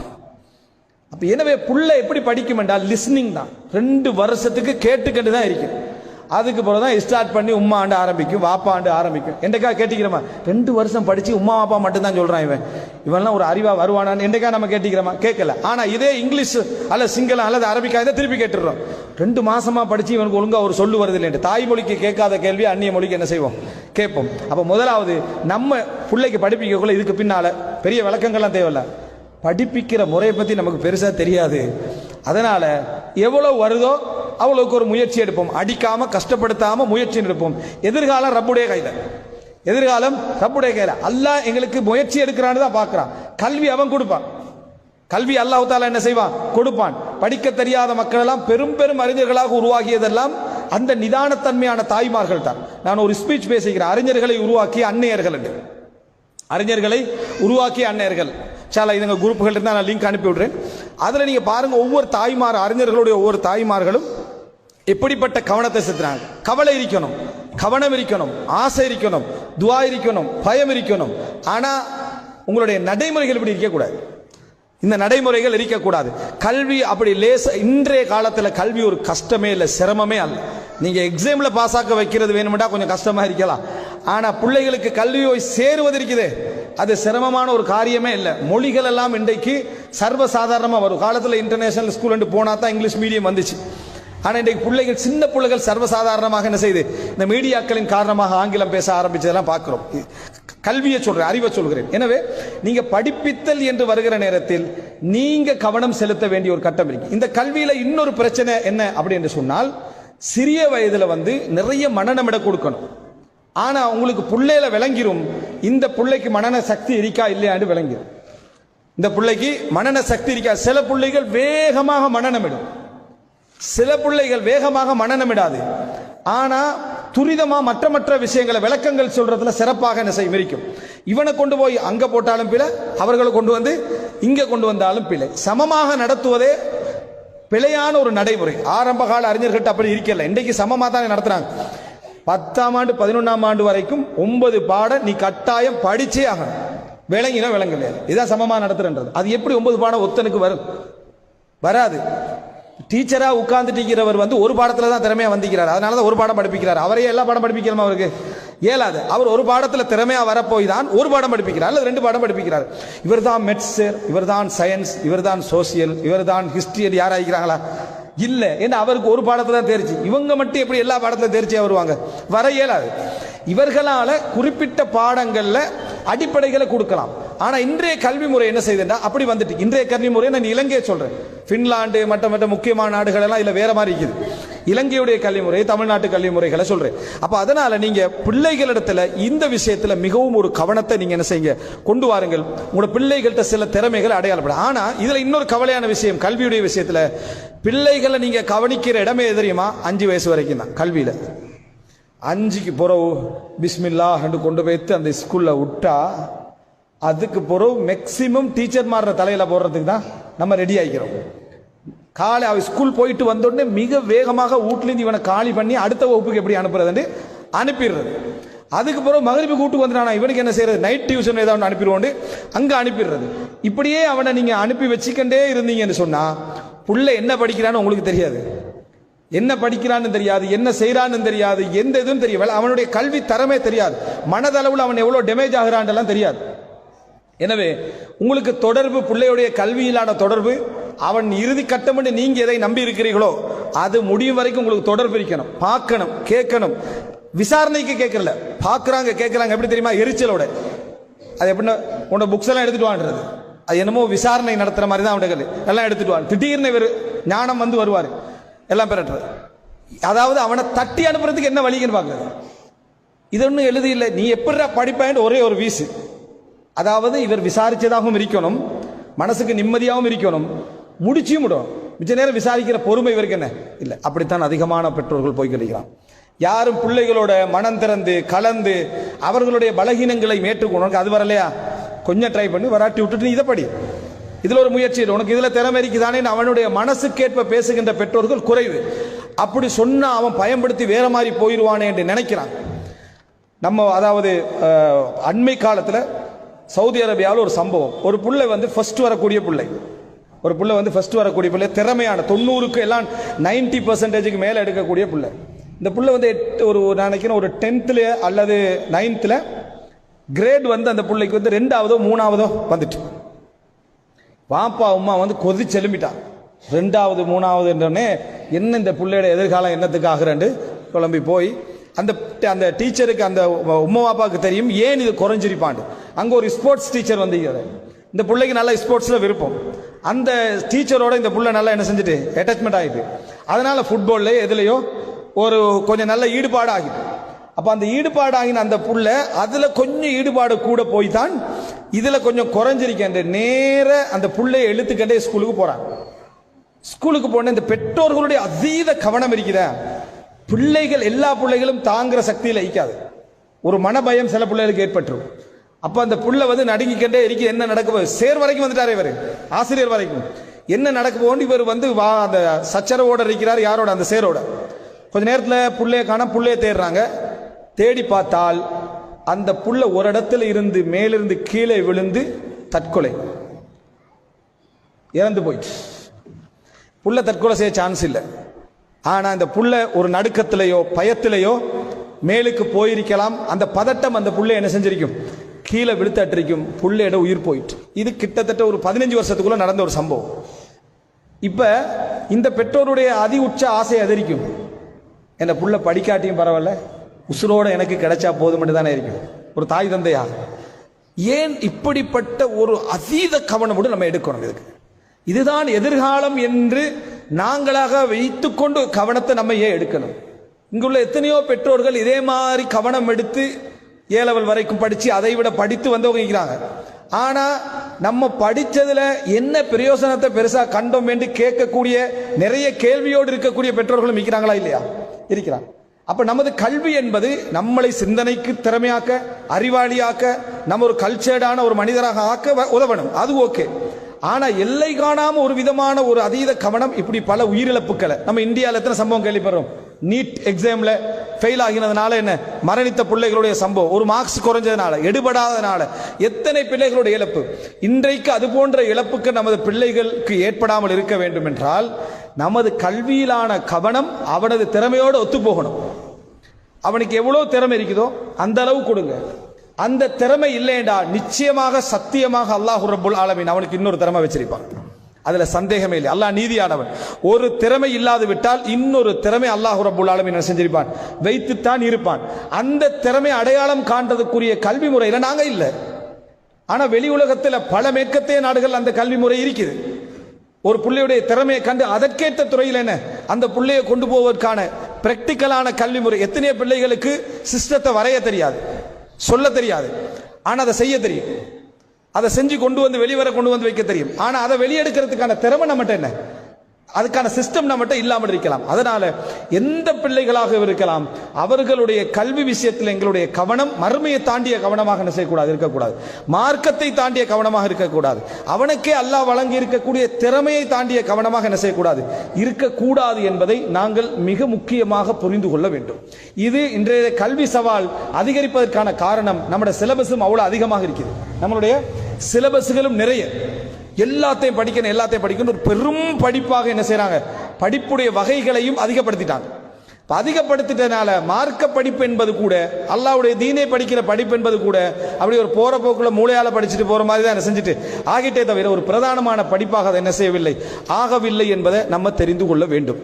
அப்ப எனவே புள்ள எப்படி படிக்கும் என்றால் லிஸ்னிங் தான். 2 வருஷத்துக்கு கேட்டுக்கிட்டு தான் இருக்கும். அதுக்கு பிறகுதான் ஸ்டார்ட் பண்ணி உம்மா ஆண்டு ஆரம்பிக்கும், வாப்பா ஆண்டு ஆரம்பிக்கும். என்றைக்கா கேட்டிக்கிறோமா? 2 வருஷம் படிச்சு உம்மா வாப்பா மட்டும்தான் சொல்றான். இவன்லாம் ஒரு அறிவா வருவானான்னு என்றைக்கா நம்ம கேட்டிக்கிறோமா? கேட்கல. ஆனா இதே இங்கிலீஷ் அல்லது சிங்களம் அல்லது அரபிக்கா இதை திருப்பி கேட்டுடுறோம். 2 மாசமா படிச்சு இவனுக்கு ஒழுங்கா ஒரு சொல்லு வருது இல்லை. தாய்மொழிக்கு கேட்காத கேள்வி அந்நிய மொழிக்கு என்ன செய்வோம்? கேட்போம். அப்ப முதலாவது நம்ம பிள்ளைக்கு படிப்பிக்கக்குள்ள இதுக்கு பின்னால பெரிய விளக்கங்கள்லாம் தேவையில்ல. படிப்பிக்கிற முறையை பத்தி நமக்கு பெருசா தெரியாது. அதனால எவ்வளவு வருதோ அவ்வளவுக்கு ஒரு முயற்சி எடுப்போம், அடிக்காம கஷ்டப்படுத்தாம முயற்சி எடுப்போம். எதிர்காலம் ரப்புடைய கையில, எதிர்காலம் ரப்புடைய கையில. அல்லாஹ் எங்களுக்கு முயற்சி எடுக்கிறான்னு தான் பார்க்கிறான். கல்வி அவன் கொடுப்பான், கல்வி அல்லாஹ் தஆலா என்ன செய்வான், கொடுப்பான். படிக்க தெரியாத மக்கள் எல்லாம் பெரும் பெரும் அறிஞர்களாக உருவாகியதெல்லாம் அந்த நிதானத்தன்மையான தாய்மார்கள் தான். நான் ஒரு ஸ்பீச் பேசுகிறேன், அறிஞர்களை உருவாக்கிய அன்னையர்கள் என்று. அறிஞர்களை உருவாக்கிய அன்னையர்கள் சாலா இதுங்க குரூப்புகள் இருந்தால் நான் லிங்க் அனுப்பி விடுறேன். அதில் நீங்க பாருங்க, ஒவ்வொரு தாய்மார், அறிஞர்களுடைய ஒவ்வொரு தாய்மார்களும் எப்படிப்பட்ட கவனத்தை செலுத்துறாங்க. கவலை இருக்கணும், கவனம் இருக்கணும், ஆசை இருக்கணும், துஆ இருக்கணும், பயம் இருக்கணும். ஆனா உங்களுடைய நடைமுறைகள் இப்படி இருக்கக்கூடாது, இந்த நடைமுறைகள் இருக்கக்கூடாது. கல்வி அப்படி லேச, இன்றைய காலத்தில் கல்வி ஒரு கஷ்டமே இல்லை, சிரமமே அல்ல. நீங்க எக்ஸாம்ல பாஸ் ஆக்க வைக்கிறது வேணும்டா கொஞ்சம் கஷ்டமா இருக்கலாம், ஆனா பிள்ளைகளுக்கு கல்வியை சேருவது இருக்குது அது சிரமமான ஒரு காரியமே இல்லை. மொழிகள் எல்லாம் இன்றைக்கு சர்வசாதாரணமா வரும். காலத்தில் இன்டர்நேஷனல் ஸ்கூல் போனா தான் இங்கிலீஷ் மீடியம் வந்துச்சு. ஆனா இன்றைக்கு பிள்ளைகள், சின்ன பிள்ளைகள் சர்வசாதாரணமாக என்ன செய்யுது, இந்த மீடியாக்களின் காரணமாக ஆங்கிலம் பேச ஆரம்பிச்சதெல்லாம் பார்க்கிறோம். கல்வியை சொல்றேன், அறிவை சொல்கிறேன். எனவே நீங்க படிப்பித்தல் என்று வருகிற நேரத்தில் நீங்க கவனம் செலுத்த வேண்டிய ஒரு கட்டம் இருக்கு. இந்த கல்வியில இன்னொரு பிரச்சனை என்ன அப்படி என்று சொன்னால், சிறிய வயதுல நிறைய மனநமிட கொடுக்கணும். ஆனா உங்களுக்கு பிள்ளையில விளங்கிரும், இந்த பிள்ளைக்கு மனன சக்தி இருக்கா இல்லையான்னு விளங்கிடும். இந்த பிள்ளைக்கு மனன சக்தி இருக்கா. சில பிள்ளைகள் வேகமாக மனநமிடும், சில பிள்ளைகள் வேகமாக மனநமிடாது. ஆனா துரிதமா மற்ற விஷயங்களை விளக்கங்கள் சொல்றதுல சிறப்பாக என்ன செய்யும் இருக்கும். இவனை கொண்டு போய் அங்க போட்டாலும் பிழை, அவர்களை கொண்டு வந்து இங்க கொண்டு வந்தாலும் பிழை. சமமாக நடத்துவதே பிழையான ஒரு நடைமுறை. ஆரம்ப கால அறிஞர்கிட்ட அப்படி இருக்கல, இன்றைக்கு சமமாக தான் நடத்துறாங்க. 10ஆம் ஆண்டு 11ஆம் ஆண்டு வரைக்கும் 9 பாடம் நீ கட்டாயம் படிச்சே ஆகணும், விளங்கினா விளங்கல. இதான் சமமாக நடத்துறன்றது. அது எப்படி 9 பாடம் ஒத்தனுக்கு வரும்? வராது. டீச்சரா உட்கார்ந்துட்டு ஒரு பாடத்துல தான் திறமையா வந்திருக்கிறார், அதனாலதான் ஒரு பாடம் படிப்பிக்கிறார். அவரே எல்லா பாடம் படிப்பிக்கலாமா? அவருக்கு இயலாது. அவர் ஒரு பாடத்துல திறமையா வரப்போய் தான் ஒரு பாடம் படிப்பிக்கிறார் அல்லது 2 பாடம் படிப்பிக்கிறார். இவர் தான் மெட்ஸ், இவர் தான் சயின்ஸ், இவர் தான் சோசியல், இவர் தான் ஹிஸ்டரி. யாராகிறாங்களா? இல்ல. ஏன்னா அவருக்கு ஒரு பாடத்துல தான் தேர்ச்சி. இவங்க மட்டும் எப்படி எல்லா பாடத்துல தேர்ச்சியா வருவாங்க? வர இயலாது. இவர்களால குறிப்பிட்ட பாடங்கள்ல அடிப்படைகளை கொடுக்கலாம். ஆனா இன்றைய கல்வி முறை என்ன செய்யுதுன்னா அப்படி வந்துட்டு. இன்றைய கல்வி முறை நான் இலங்கையை சொல்றேன், பின்லாந்து மற்ற முக்கியமான நாடுகள் எல்லாம் இல்ல வேற மாதிரி இருக்குது. இலங்கையுடைய கல்வி முறை, தமிழ்நாட்டு கல்வி முறைகளை சொல்றேன். அப்ப அதனால நீங்க பிள்ளைகளிடத்துல இந்த விஷயத்துல மிகவும் ஒரு கவனத்தை நீங்க என்ன செய்யுங்க, கொண்டு வாருங்கள். உங்களோட பிள்ளைகள்கிட்ட சில திறமைகளை அடையாளப்படும். ஆனா இதுல இன்னொரு கவலையான விஷயம், கல்வியுடைய விஷயத்துல பிள்ளைகளை நீங்க கவனிக்கிற இடமே தெரியுமா? 5 வயசு வரைக்கும் தான் கல்வியில. 5க்கு பிறகு பிஸ்மில்லா கொண்டு போய்த்து அந்த ஸ்கூல்ல விட்டா, அதுக்கு பிறகு மேக்சிமம் டீச்சர் மாற தலையில போடுறதுக்கு தான் நம்ம ரெடி ஆகிக்கிறோம். காலை அவ ஸ்கூல் போயிட்டு வந்தோடனே மிக வேகமாக வீட்டிலேருந்து இவனை காலி பண்ணி அடுத்த வகுப்புக்கு எப்படி அனுப்புறது அனுப்பிடுறது. அதுக்கு பிறகு மகரிபு கூட்டு வந்துட்டானா, இவனுக்கு என்ன செய்யறது, நைட் டியூஷன் ஏதாவது அனுப்பிடுவோண்டு அங்க அனுப்பிடுறது. இப்படியே அவனை நீங்க அனுப்பி வச்சுக்கிட்டே இருந்தீங்கன்னு சொன்னா புள்ள என்ன படிக்கிறான்னு உங்களுக்கு தெரியாது, என்ன படிக்கிறான்னு தெரியாது, என்ன செய்யறான்னு தெரியாது, எந்த இதுவும் தெரியாது, அவனுடைய கல்வி தரமே தெரியாது, மனதளவில் அவன் எவ்வளவு டேமேஜ் ஆகிறான் தெரியாது. எனவே உங்களுக்கு தொடர்பு, பிள்ளையுடைய கல்வியிலான தொடர்பு, அவன் இறுதி கட்டம் என்று நீங்க எதை நம்பி இருக்கிறீர்களோ அது முடியும் வரைக்கும் உங்களுக்கு தொடர்பு இருக்கணும். பார்க்கணும், கேட்கணும். விசாரணைக்கு கேட்கல, பார்க்கறாங்க கேட்கறாங்க. எப்படி தெரியுமா? எரிச்சலோட. அது எப்படின்னா உன்னோட புக்ஸ் எல்லாம் எடுத்துட்டு வான்றது, அது என்னமோ விசாரணை நடத்துற மாதிரி தான் அவனுக்கு எல்லாம் எடுத்துட்டு வான். திடீர்னு இவர் ஞானம் வருவாரு எல்லாம் பெறட்டுறது. அதாவது அவனை தட்டி அனுப்புறதுக்கு என்ன வழின்னு பார்க்கறது. இது ஒன்றும் எழுதி இல்லை, நீ எப்படி படிப்பேன் ஒரே ஒரு வீசு. அதாவது இவர் விசாரிச்சதாகவும் இருக்கணும், மனசுக்கு நிம்மதியாகவும் இருக்கணும், முடிச்சும் விடும். மிச்ச நேரம் விசாரிக்கிற பொறுமை இவருக்கு என்ன இல்லை. அப்படித்தான் அதிகமான பெற்றோர்கள் போய் கிடைக்கிறான். யாரும் பிள்ளைகளோட மனம் திறந்து கலந்து அவர்களுடைய பலகீனங்களை ஏற்றுக்கொண்டு, அது வரலையா கொஞ்சம் ட்ரை பண்ணி வராட்டி விட்டுட்டு இதை படி, இதுல ஒரு முயற்சி, உனக்கு இதுல திறமை இருக்குதானே அவனுடைய மனசுக்கேற்ப பேசுகின்ற பெற்றோர்கள் குறைவு. அப்படி சொன்னா அவன் பயன்படுத்தி வேற மாதிரி போயிடுவானே என்று நினைக்கிறான். நம்ம அதாவது அண்மை காலத்துல சவுதி அரேபியாவில் ஒரு சம்பவம். ஒரு புள்ளை ஃபர்ஸ்ட் வரக்கூடிய பிள்ளை, ஒரு புள்ளை ஃபர்ஸ்ட் வரக்கூடிய பிள்ளை, திறமையான 90க்கு எல்லாம் 90% மேல எடுக்கக்கூடிய பிள்ளை. இந்த புள்ளை ஒரு நினைக்கிறேன் ஒரு 10th அல்லது 9th கிரேட் அந்த பிள்ளைக்கு 2ஆவதோ 3ஆவதோ வந்துட்டு, வாப்பா உமா கொதிச்சு எழும்பிட்டான். 2வது 3வது என்றோடனே என்ன இந்த பிள்ளையோட எதிர்காலம் என்னத்துக்கு ஆகுறேன்னு குழம்பி போய் அந்த டீச்சருக்கு, அந்த உம்மா பாப்பாவுக்கு தெரியும் ஏன் இது குறைஞ்சிருப்பாண்டு. அங்க ஒரு ஸ்போர்ட்ஸ் டீச்சர் இந்த பிள்ளைக்கு நல்ல ஸ்போர்ட்ஸில் விருப்பம், அந்த டீச்சரோட இந்த புள்ள நல்லா என்ன செஞ்சுட்டு அட்டாச்மெண்ட் ஆகிட்டு, அதனால ஃபுட்பால்ல எதுலையோ ஒரு கொஞ்சம் நல்ல ஈடுபாடு ஆகிட்டு. அப்போ அந்த ஈடுபாடு ஆகின அந்த புள்ள அதில் கொஞ்சம் ஈடுபாடு கூட போய் தான் இதில் கொஞ்சம் குறைஞ்சிருக்கேன் நேர அந்த புள்ளையை எழுத்துக்கண்டே ஸ்கூலுக்கு போகிறான். ஸ்கூலுக்கு போன இந்த பெற்றோர்களுடைய அதீத கவனம் இருக்கிற பிள்ளைகள் எல்லா பிள்ளைகளும் தாங்குற சக்தியில் ஈக்காது. ஒரு மனபயம் சில பிள்ளைகளுக்கு ஏற்பட்டுரும். அப்போ அந்த புள்ள வந்து நடுங்கிக்கிட்டே இருக்கு, என்ன நடக்க போகுது, சேர் வரைக்கும் வந்துட்டார் இவர், ஆசிரியர் வரைக்கும் என்ன நடக்க போகுது. இவர் வந்து அந்த சச்சரவோட இருக்கிறார், யாரோட, அந்த சேரோட. கொஞ்ச நேரத்தில் புள்ளைய காண, புள்ளைய தேடுறாங்க. தேடி பார்த்தால் அந்த புள்ள ஒரு இடத்துல இருந்து மேலிருந்து கீழே விழுந்து தற்கொலை, இறந்து போயிட்டு. புள்ள தற்கொலை செய்ய சான்ஸ் இல்லை. ஆனால் இந்த புள்ள ஒரு நடுக்கத்திலேயோ பயத்திலேயோ மேலுக்கு போயிருக்கலாம். அந்த பதட்டம் அந்த புள்ளை என்ன செஞ்சிருக்கும், கீழே விழுத்தட்டிருக்கும், புள்ளையோட உயிர் போயிட்டு. இது கிட்டத்தட்ட ஒரு 15 வருஷத்துக்குள்ள நடந்த ஒரு சம்பவம். இப்ப இந்த பெற்றோருடைய அதி உச்ச ஆசை அதிரிக்கும், என்ன புள்ள படிக்காட்டியும் பரவாயில்ல, உசுரோட எனக்கு கிடைச்சா போதும் தானே இருக்கும் ஒரு தாய் தந்தையாக. ஏன் இப்படிப்பட்ட ஒரு அதீத கவனம் நம்ம எடுக்கணும்? இதுதான் எதிர்காலம் என்று நாங்களாக வைத்துக்கொண்டு கவனத்தை நம்ம ஏன் எடுக்கணும்? இங்குள்ள எத்தனையோ பெற்றோர்கள் இதே மாதிரி கவனம் எடுத்து A லெவல் வரைக்கும் படித்து அதை விட படித்து வந்தவங்க இருக்கிறாங்க. ஆனால் நம்ம படித்ததில் என்ன பிரயோசனத்தை பெருசாக கண்டோம் என்று கேட்கக்கூடிய நிறைய கேள்வியோடு இருக்கக்கூடிய பெற்றோர்களும் இருக்கிறாங்களா இல்லையா? இருக்கிறாங்க. அப்போ நமது கல்வி என்பது நம்மளை சிந்தனைக்கு திறமையாக்க, அறிவாளியாக்க, நம்ம ஒரு கல்ச்சர்டான ஒரு மனிதராக ஆக்க உதவணும், அது ஓகே. ஆனால் எல்லை காணாமல் ஒரு விதமான ஒரு அதீத கவனம், இப்படி பல உயிரிழப்புகளை நம்ம இந்தியாவில் எத்தனை சம்பவம் கேள்விப்படுறோம். நீட் எக்ஸாமில் ஃபெயில் ஆகினதுனால என்ன மரணித்த பிள்ளைகளுடைய சம்பவம், ஒரு மார்க்ஸ் குறைஞ்சதுனால, எடுபடாதனால எத்தனை பிள்ளைகளுடைய இழப்பு. இன்றைக்கு அது போன்ற இழப்புக்கு நமது பிள்ளைகளுக்கு ஏற்படாமல் இருக்க வேண்டும் என்றால் நமது கல்வியிலான கவனம் அவனது திறமையோடு ஒத்து போகணும். அவனுக்கு எவ்வளோ திறமை இருக்குதோ அந்த அளவு கொடுங்க. அந்த திறமை இல்லைண்டா நிச்சயமாக சத்தியமாக அல்லாஹ் ரப்புல் ஆலமீன் அவனுக்கு இன்னொரு திறமை வச்சிருப்பான், அதுல சந்தேகமே இல்லை. அல்லாஹ் நீதியானவன். ஒரு திறமை இல்லாது விட்டால் இன்னொரு திறமை அல்லாஹ் ரப்புல் ஆலமீன் செஞ்சிருப்பான், வைத்துத்தான் இருப்பான். அந்த திறமை அடையாளம் காண்றதுக்குரிய கல்வி முறையில் நாங்க இல்லை. ஆனா வெளி உலகத்தில் பல மேற்கத்திய நாடுகள் அந்த கல்வி முறை இருக்குது. ஒரு பிள்ளையுடைய திறமையை கண்டு அதற்கேற்ற துறையில் என்ன அந்த பிள்ளையை கொண்டு போவதற்கான பிராக்டிக்கலான கல்வி முறை. எத்தனையோ பிள்ளைகளுக்கு சிஸ்டத்தை வரைய தெரியாது, சொல்ல தெரியாது, ஆனா அதை செய்ய தெரியும். அதை செஞ்சு கொண்டு வந்து வெளிவர கொண்டு வந்து வைக்க தெரியும். ஆனா அதை வெளியெடுக்கிறதுக்கான திறமை நம்மகிட்ட என்ன, அதுக்கான சிஸ்டம் நம்மகிட்ட இல்லாமல் இருக்கலாம். அதனால எந்த பிள்ளைகளாக இருக்கலாம், அவர்களுடைய கல்வி விஷயத்தில் எங்களுடைய கவனம் மறுமையை தாண்டிய கவனமாக என்ன செய்யக்கூடாது, இருக்கக்கூடாது. மார்க்கத்தை தாண்டிய கவனமாக இருக்கக்கூடாது. அவனுக்கே அல்லாஹ் வழங்கி இருக்கக்கூடிய திறமையை தாண்டிய கவனமாக என்ன செய்யக்கூடாது, இருக்கக்கூடாது என்பதை நாங்கள் மிக முக்கியமாக புரிந்து கொள்ள வேண்டும். இது இன்றைய கல்வி சவால் அதிகரிப்பதற்கான காரணம் நம்முடைய சிலபஸும் அவ்வளவு அதிகமாக இருக்குது. நம்மளுடைய சிலபஸ்களும் நிறைய, எல்லாத்தையும் படிக்கணும், எல்லாத்தையும் படிக்கணும், ஒரு பெரும் படிப்பாக என்ன செய்யறாங்க, படிப்புடைய வகைகளையும் அதிகப்படுத்திட்டாங்க. அதிகப்படுத்திட்டனால மார்க்க படிப்பு என்பது கூட, அல்லாஹ்வுடைய தீனை படிக்கிற படிப்பு என்பது கூட அப்படி ஒரு போற போக்குள்ள மூளையால படிச்சுட்டு போற மாதிரி தான் என்ன செஞ்சுட்டு ஆகிட்டே தவிர ஒரு பிரதானமான படிப்பாக அதை என்ன செய்யவில்லை, ஆகவில்லை என்பதை நம்ம தெரிந்து கொள்ள வேண்டும்.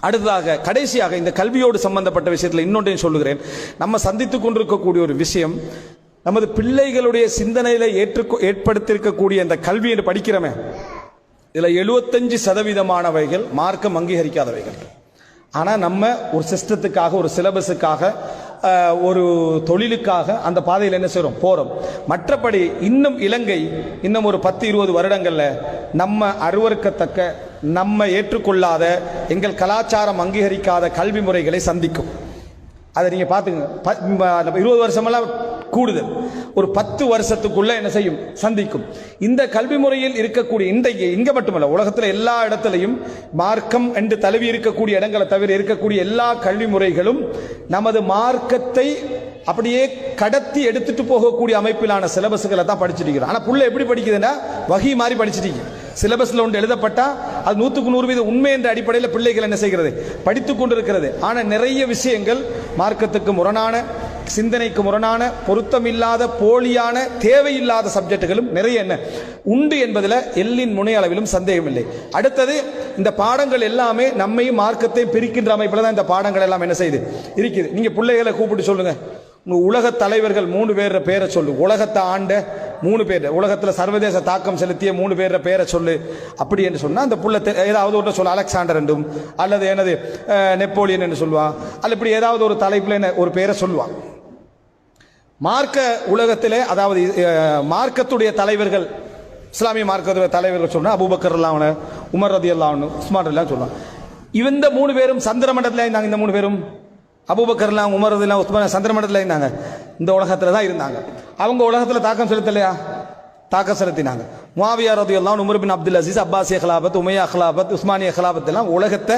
அடுத்ததாக கடைசியாக இந்த கல்வியோடு சம்பந்தப்பட்ட விஷயத்தில் இன்னொன்றையும் சொல்லுகிறேன். நம்ம சந்தித்துக் கொண்டிருக்கக்கூடிய ஒரு விஷயம், நமது பிள்ளைகளுடைய சிந்தனையில ஏற்படுத்தியிருக்கக்கூடிய இந்த கல்வி என்று படிக்கிறோமே, இதுல 75% மார்க்கம் அங்கீகரிக்காதவைகள். ஆனா நம்ம ஒரு சிஸ்டத்துக்காக, ஒரு சிலபஸுக்காக, ஒரு தொழிலுக்காக அந்த பாதையில் என்ன செய்றோம், போறோம். மற்றபடி இன்னும் இலங்கை இன்னும் ஒரு 10-20 வருடங்கள்ல நம்ம அருவருக்கத்தக்க, நம்ம ஏற்றுக்கொள்ளாத, எங்கள் கலாச்சாரம் அங்கீகரிக்காத கல்வி முறைகளை சந்திக்கும். அதை நீங்க பாத்துங்க. 20 வருஷமெல்லாம் கூடுதல், ஒரு 10 வருஷத்துக்குள்ள என்ன செய்யும், சந்திக்கும். இந்த கல்வி முறையில் இருக்கக்கூடிய இன்றைக்கு இங்க மட்டுமல்ல, உலகத்தில் எல்லா இடத்திலையும் மார்க்கம் என்று தழுவி இருக்கக்கூடிய இடங்களை தவிர இருக்கக்கூடிய எல்லா கல்வி முறைகளும் நமது மார்க்கத்தை அப்படியே கடத்தி எடுத்துட்டு போகக்கூடிய அமைப்பிலான சிலபஸ்களை தான் படிச்சுட்டு இருக்கிறோம். ஆனா புள்ள எப்படி படிக்குதுன்னா வகி மாதிரி படிச்சுட்டு, சிலபஸ்ல ஒன்று எழுதப்பட்டா அது 100% உண்மை என்ற அடிப்படையில் பிள்ளைகள் என்ன செய்கிறது, படித்துக் கொண்டிருக்கிறது. ஆனா நிறைய விஷயங்கள் மார்க்கத்துக்கு முரணான, சிந்தனைக்கு முரணான, பொருத்தமில்லாத, போலியான, தேவையில்லாத சப்ஜெக்டுகளும் நிறைய என்ன உண்டு என்பதில் எல்லின் முனை அளவிலும் சந்தேகம் இல்லை. அடுத்தது, இந்த பாடங்கள் எல்லாமே நம்மையும் மார்க்கத்தையும் பிரிக்கின்ற அமைப்பில் தான் இந்த பாடங்கள் எல்லாம் என்ன செய்யுது இருக்குது. நீங்க பிள்ளைகளை கூப்பிட்டு சொல்லுங்க, உங்க உலக தலைவர்கள் 3 பேர பேரை சொல்லு, உலகத்தை ஆண்ட 3 பேர் உலகத்தில் சர்வதேச தாக்கம் செலுத்திய 3 பேர் பேரை சொல்லு அப்படி என்று சொன்னா அந்த புள்ள ஏதாவது ஒன்று சொல்ல அலெக்சாண்டர் என்றும் அல்லது எனது நெப்போலியன் என்று சொல்லுவான் அல்ல இப்படி ஏதாவது ஒரு தலைப்பில் ஒரு பேரை சொல்லுவான். மார்க்க உலகத்திலே அதாவது மார்க்கத்துடைய தலைவர்கள் இஸ்லாமிய மார்க்கத்துடைய தலைவர்கள் சொன்னா அபூபக்கர் அல்லாஹ் உமர் ரலியல்லாஹு அன்ஹு உஸ்மான் எல்லாம் சொல்லுவாங்க. இந்த 3 பேரும் சந்திர மண்டலத்தில் இருந்தாங்க. இந்த 3 பேரும் அபூபக்கர் எல்லாம் உமர் ரலியல்லாஹு உஸ்மான் சந்திர மண்டலத்தில் இருந்தாங்க. இந்த உலகத்தில் தான் இருந்தாங்க. அவங்க உலகத்தில் தாக்கம் செலுத்தலையா? தாக்கம் செலுத்தினாங்க. முஆவியா ரலியல்லாஹு அன்ஹு, உமர் பின் அப்துல் அசீஸ், அப்பாசிய ஹிலாபத், உமையா ஹிலாபத், உஸ்மானிய ஹிலாபத் எல்லாம் உலகத்தை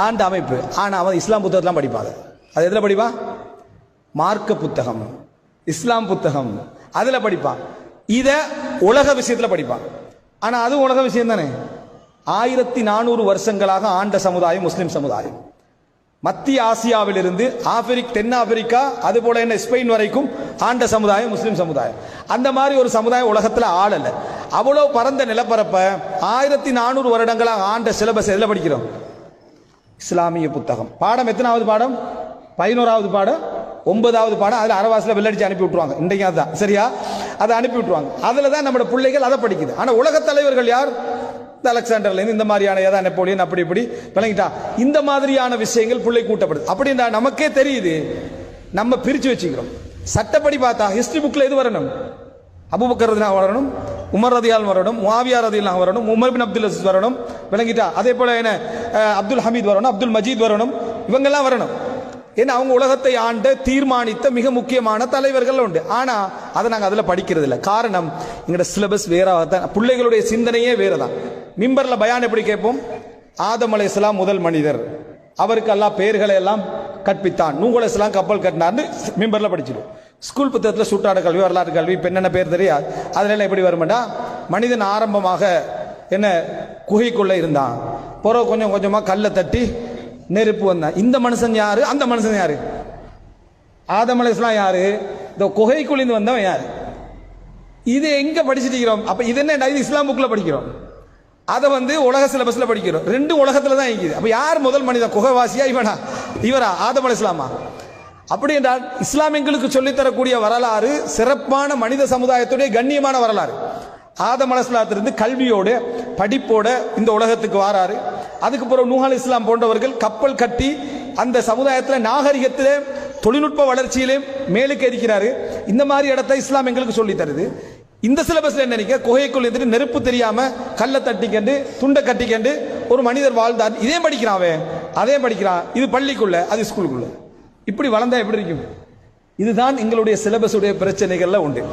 ஆண்ட அமைப்பு. ஆனால் அவன் இஸ்லாம் புத்தகத்தெல்லாம் படிப்பாங்க. அது எதில் படிப்பா? மார்க்க புத்தகம், இஸ்லாம் புத்தகம், அதில் படிப்பான். இதை உலக விஷயத்தில் படிப்பான். ஆனால் அது உலக விஷயம் தானே. 1400 வருஷங்களாக ஆண்ட சமுதாயம் முஸ்லிம் சமுதாயம். மத்திய ஆசியாவிலிருந்து தென் ஆப்பிரிக்கா அது போல என்ன ஸ்பெயின் வரைக்கும் ஆண்ட சமுதாயம் முஸ்லிம் சமுதாயம். அந்த மாதிரி ஒரு சமுதாயம் உலகத்தில் ஆளல. அவ்வளோ பரந்த நிலப்பரப்ப 1400 வருடங்களாக ஆண்ட சிலபஸ் எதில் படிக்கிறோம்? இஸ்லாமிய புத்தகம். பாடம் எத்தனாவது பாடம்? 11வது பாடம், 9வது பாடம். அதில் அரவாசில் வெள்ளடிச்சு அனுப்பி விட்டுருவாங்க. இன்றைக்கு அதுதான் சரியா, அதை அனுப்பி விட்டுருவாங்க. அதில் தான் நம்மளோட பிள்ளைகள் அதை படிக்குது. ஆனால் உலக தலைவர்கள் யார்? அலெக்சாண்டர்லேருந்து இந்த மாதிரியான ஏதாவது நெப்போலியன் அப்படி இப்படி விளங்கிட்டா இந்த மாதிரியான விஷயங்கள் பிள்ளை கூட்டப்படுது. அப்படின்னா நமக்கே தெரியுது, நம்ம பிரித்து வச்சுக்கிறோம். சட்டப்படி பார்த்தா ஹிஸ்டரி புக்கில் எது வரணும்? அபூபக்கர் ரலியல்லாஹு வரணும், உமர் ரலியல்லாஹு வரணும், முஆவியா ரலியல்லாஹு வரணும், உமர் பின் அப்துல் அசீஸ் வரணும், விளங்கிட்டா. அதே போல என்ன அப்துல் ஹமீத் வரணும், அப்துல் மஜீத் வரணும், இவங்கெல்லாம் வரணும். ஏன்னா அவங்க உலகத்தை ஆண்ட தீர்மானித்த மிக முக்கியமான தலைவர்கள் உண்டு. ஆனா அதை நாங்கள் அதில் படிக்கிறது இல்லை. காரணம், எங்களோட சிலபஸ் வேறாதான், பிள்ளைகளுடைய சிந்தனையே வேறதான். மிம்பர்ல பயான் எப்படி கேட்போம்? ஆதம் அலைஹிஸ்ஸலாம் முதல் மனிதர், அவருக்கு அல்லாஹ் பெயர்களை எல்லாம் கற்பித்தான், நூஹ் அலைஹிஸ்ஸலாம் கப்பல் கட்டினார்னு மிம்பர்ல படிச்சிடும். ஸ்கூல் புத்தகத்தில் சுட்டாட கல்வி, வரலாற்று கல்வி, பெண்ணென்ன பேர் தெரியாது, அதுல எப்படி வருமாண்டா, மனிதன் ஆரம்பமாக என்ன குகைக்குள்ள இருந்தான், பிறகு கொஞ்சம் கொஞ்சமா கல்லை தட்டி நெருப்பு வந்தான். இந்த மனுஷன் யாரு? அந்த மனுஷன் யாரு? ஆதம் அலைஹிஸ்ஸலாம் யாரு? இந்த குகைக்குழிந்து வந்தவன் யாரு? இது எங்க படிச்சுட்டு? அப்ப இது என்ன? இது இஸ்லாம் புக்ல படிக்கிறோம், அதை உலக சிலபஸ்ல படிக்கிறோம். ரெண்டும் உலகத்துல தான் இருக்குது. அப்ப யார் முதல் மனிதன்? குகைவாசியா இவரா ஆதம் அலைஹிஸ்ஸலாமா? அப்படி என்றால் இஸ்லாம் எங்களுக்கு சொல்லித்தரக்கூடிய வரலாறு சிறப்பான மனித சமுதாயத்துடைய கண்ணியமான வரலாறு. ஆதம் அலைஹிஸ்ஸலாத்திலிருந்து கல்வியோட படிப்போட இந்த உலகத்துக்கு வாராரு. அதுக்கு பிறகு நூஹ் அலைஹிஸ்ஸலாம் போன்றவர்கள் கப்பல் கட்டி அந்த சமுதாயத்தில் நாகரிகத்திலே தொழில்நுட்ப வளர்ச்சியிலே மேலுக்கு இருக்கிறாரு. இந்த மாதிரி இடத்தை இஸ்லாம் எங்களுக்கு சொல்லி தருது. இந்த சிலபஸ்ல என்ன நினைக்க, குகைக்குள் இருந்துட்டு நெருப்பு தெரியாம கல்லை தட்டிக்கண்டு துண்டை கட்டிக்கண்டு ஒரு மனிதர் வாழ்ந்தார். இதே படிக்கிறான், அதே படிக்கிறான். இது பள்ளிக்குள்ள, அது ஸ்கூலுக்குள்ள. இப்படி வளர்ந்தா எப்படி இருக்கும்? இதுதான் எங்களுடைய சிலபஸ் உடைய பிரச்சனைகள்ல உண்டு.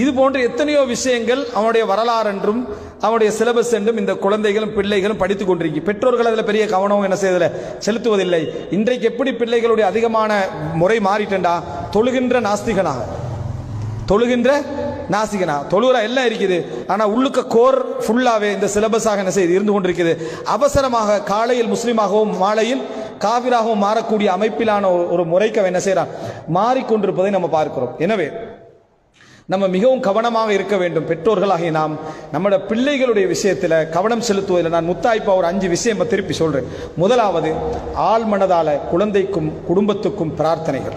இது போன்ற எத்தனையோ விஷயங்கள் அவனுடைய வரலாறு என்றும் அவனுடைய சிலபஸ் என்றும் இந்த குழந்தைகளும் பிள்ளைகளும் படித்துக் கொண்டிருக்கு. பெற்றோர்கள் அதில் பெரிய கவனம் என்ன செய்வதில்லை, செலுத்துவதில்லை. இன்றைக்கு எப்படி பிள்ளைகளுடைய அதிகமான முறை மாறிட்டா, தொழுகின்ற நாஸ்திகனாக, தொழுகிற எல்லாம் இருக்குது. ஆனா உள்ளுக்க கோர் ஃபுல்லாவே இந்த சிலபஸாக என்ன செய்து இருந்து கொண்டிருக்கிறது. அவசரமாக காலையில் முஸ்லீமாகவும் மாலையில் காபிராகவும் மாறக்கூடிய அமைப்பிலான ஒரு முறைக்கு என்ன செய்யறான், மாறிக்கொண்டிருப்பதை நம்ம பார்க்கிறோம். எனவே நம்ம மிகவும் கவனமாக இருக்க வேண்டும். பெற்றோர்களாகிய நாம் நம்மளோட பிள்ளைகளுடைய விஷயத்தில் கவனம் செலுத்துவதில் நான் முத்தாய்ப்பா ஒரு 5 விஷயம் திருப்பி சொல்றேன். முதலாவது, ஆழ்மனதால குழந்தைக்கும் குடும்பத்துக்கும் பிரார்த்தனைகள்,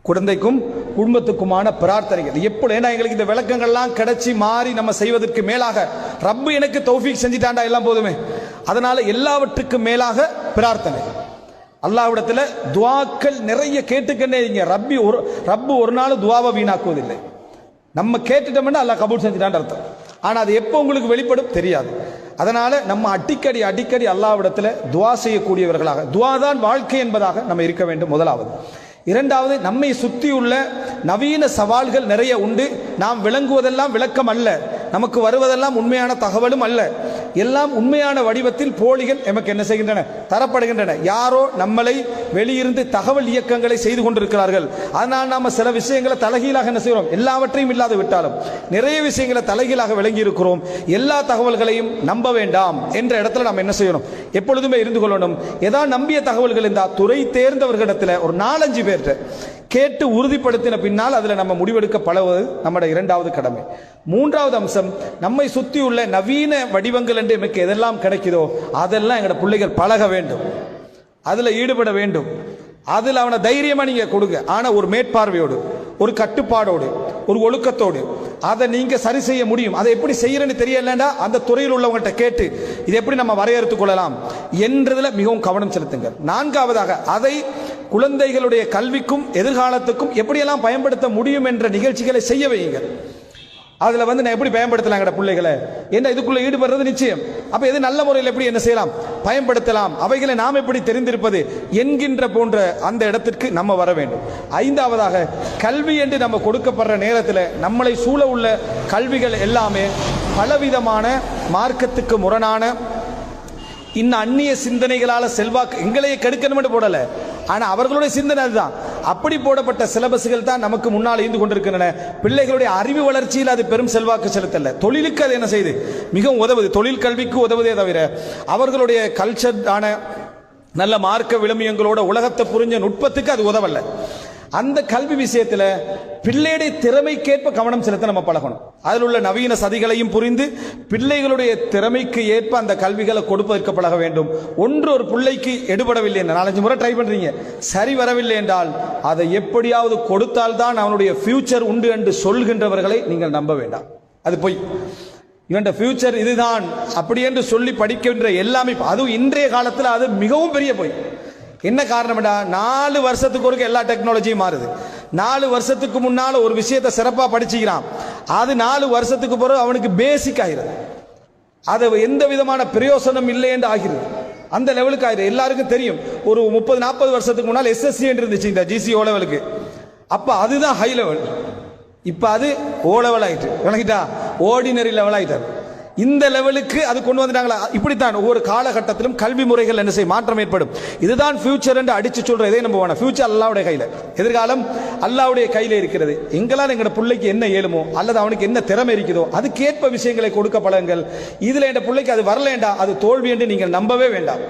குழந்தைக்கும் குடும்பத்துக்குமான பிரார்த்தனைகள் எப்படி? ஏன்னா எங்களுக்கு இந்த விளக்கங்கள்லாம் கிடைச்சி மாறி நம்ம செய்வதற்கு மேலாக ரப்பு எனக்கு தௌஃபீக் செஞ்சிட்டாண்டா எல்லாம் போதுமே. அதனால எல்லாவற்றுக்கும் மேலாக பிரார்த்தனை. அல்லாஹ்விடத்தில் துஆக்கள் நிறைய கேட்டுக்கண்டே இருங்க. ரப்பு ஒரு நாள் துஆவை வீணாக்குவதில்லை. நம்ம கேட்டுட்டோம்னா அல்லாஹ் கபூல் செஞ்சிட்டான்னு அர்த்தம். ஆனா அது எப்போ உங்களுக்கு வெளிப்படும் தெரியாது. அதனால நம்ம அடிக்கடி அல்லாஹ்விடத்தில் துஆ செய்யக்கூடியவர்களாக, துஆ தான் வாழ்க்கை என்பதாக நம்ம இருக்க வேண்டும். முதலாவது. இரண்டாவது, நம்மை சுற்றியுள்ள நவீன சவால்கள் நிறைய உண்டு. நாம் விளங்குவதெல்லாம் விளக்கம் அல்ல, நமக்கு வருவதெல்லாம் உண்மையான தகவலும் அல்ல. எல்லாம் உண்மையான வடிவத்தில் போலிகள் எமக்கு என்ன செய்கின்றன, தரப்படுகின்றன. யாரோ நம்மளை வெளியிருந்து தகவல் இயக்கங்களை செய்து கொண்டிருக்கிறார்கள். அதனால் நாம சில விஷயங்களை தலைகீழாக என்ன செய்கிறோம், எல்லாவற்றையும் இல்லாது விட்டாலும் நிறைய விஷயங்களை தலைகீழாக விளங்கி இருக்கிறோம். எல்லா தகவல்களையும் நம்ப வேண்டாம் என்ற இடத்துல நாம் என்ன செய்யணும், எப்பொழுதுமே இருந்து கொள்ளணும். ஏதாவது நம்பிய தகவல்கள் இருந்தால் துறை தேர்ந்தவர்களிடத்தில் ஒரு 4-5 பேர்கிட்ட கேட்டு உறுதிப்படுத்தின பின்னால் அதில் நம்ம முடிவெடுக்க பழகுவது நம்முடைய இரண்டாவது கடமை. மூன்றாவது அம்சம், நம்மை சுற்றியுள்ள நவீன வடிவங்கள் என்று நமக்கு எதெல்லாம் கிடைக்குதோ அதெல்லாம் எங்களோட பிள்ளைகள் பழக வேண்டும், அதில் ஈடுபட வேண்டும். அதில் அவனை தைரியமாக நீங்கள் கொடுங்க. ஆனால் ஒரு மேற்பார்வையோடு, ஒரு கட்டுப்பாடோடு, ஒரு ஒழுக்கத்தோடு, அதை நீங்க சரி செய்ய முடியும். அதை எப்படி செய்யறேன்னு தெரியலன்னா அந்த துறையில் உள்ளவங்கள்ட்ட கேட்டு இதை எப்படி நம்ம வரையறுத்துக் கொள்ளலாம் என்றதுல மிகவும் கவனம் செலுத்துங்க. நான்காவதாக அதை குழந்தைகளுடைய கல்விக்கும் எதிர்காலத்துக்கும் எப்படியெல்லாம் பயன்படுத்த முடியும் என்ற நிகழ்ச்சிகளை செய்ய வையுங்கள். அதுல நான் எப்படி பயன்படுத்தலாம் பிள்ளைகளை என்ன இதுக்குள்ள ஈடுபடுறது நிச்சயம். அப்ப எது நல்ல முறையில் எப்படி என்ன செய்யலாம் பயன்படுத்தலாம், அவைகளை நாம் எப்படி தெரிந்திருப்பது என்கின்ற போன்ற அந்த இடத்திற்கு நம்ம வர வேண்டும். ஐந்தாவதாக கல்வி என்று நம்ம கொடுக்கப்படுற நேரத்தில் நம்மளை சூழ உள்ள கல்விகள் எல்லாமே பலவிதமான மார்க்கத்துக்கு முரணான இன்னும் அந்நிய சிந்தனைகளால் செல்வாக்கு எங்களையே கெடுக்கணும் போடல, ஆனா அவர்களுடைய சிந்தனை அதுதான். அப்படி போடப்பட்ட சிலபஸ்கள் தான் நமக்கு முன்னால் இருந்து கொண்டிருக்கின்றன. பிள்ளைகளுடைய அறிவு வளர்ச்சியில் அது பெரும் செல்வாக்கு செலுத்தல, தொழிலுக்கு அது என்ன செய்யுது மிகவும் உதவுது, தொழில் கல்விக்கு உதவுதே தவிர அவர்களுடைய கல்ச்சர் ஆன நல்ல மார்க்க விழுமியங்களோட உலகத்தை புரிஞ்ச நுட்பத்துக்கு அது உதவல்ல. அந்த கல்வி விஷயத்தில் பிள்ளையுடைய திறமைக்கேற்ப கவனம் செலுத்த நம்ம பழகணும். அதில் உள்ள நவீன சதிகளையும் புரிந்து பிள்ளைகளுடைய திறமைக்கு ஏற்ப அந்த கல்விகளை கொடுப்பதற்கு பழக வேண்டும். ஒரு பிள்ளைக்கு எடுபடவில்லை, 4-5 முறை ட்ரை பண்றீங்க, சரி வரவில்லை என்றால் அதை எப்படியாவது கொடுத்தால் தான் அவனுடைய ஃபியூச்சர் உண்டு என்று சொல்கின்றவர்களை நீங்கள் நம்ப வேண்டாம். அது போய் இவன் ஃபியூச்சர் இதுதான் அப்படி என்று சொல்லி படிக்கின்ற எல்லாமே, அதுவும் இன்றைய காலத்தில் அது மிகவும் பெரிய போய். என்ன காரணம்டா, 4 வருஷத்துக்கு ஒருக்க எல்லா டெக்னாலஜியும் மாறுது. 4 வருஷத்துக்கு முன்னால ஒரு விஷயத்தை சிறப்பா படிச்சுக்கிறான், அது 4 வருஷத்துக்கு பிறகு அவனுக்கு பேசிக் ஆகிறது, அது எந்த விதமான பிரயோசனம் இல்லை என்று ஆகிறது. அந்த லெவலுக்கு ஆயிடுது. எல்லாருக்கும் தெரியும், ஒரு 30-40 வருஷத்துக்கு முன்னால் எஸ்எஸ்சி என்று இருந்துச்சு இந்த ஜிசி ஓ லெவலுக்கு, அப்ப அதுதான் ஹை லெவல். இப்ப அது ஓ லெவல் ஆயிட்டு, விளங்கிட்டா, ஆர்டினரி லெவல் ஆயிட்டார். இந்த லெவலுக்கு அது கொண்டு வந்துட்டாங்களா. இப்படித்தான் ஒவ்வொரு காலகட்டத்திலும் கல்வி முறைகள் என்ன செய்ய மாற்றம் ஏற்படும். இதுதான் ஃபியூச்சர் என்று அடிச்சு சொல்றதே நம்ம வேணாம். ஃபியூச்சர் அல்லாவுடைய கையில, எதிர்காலம் அல்லாவுடைய கையில இருக்கிறது. எங்களால் எங்களோட பிள்ளைக்கு என்ன இயலுமோ அல்லது அவனுக்கு என்ன திறமை இருக்குதோ அதுக்கேற்ப விஷயங்களை கொடுக்க பழங்கள். இதுல என் பிள்ளைக்கு அது வரலேண்டா அது தோல்வி என்று நீங்கள் நம்பவே வேண்டாம்.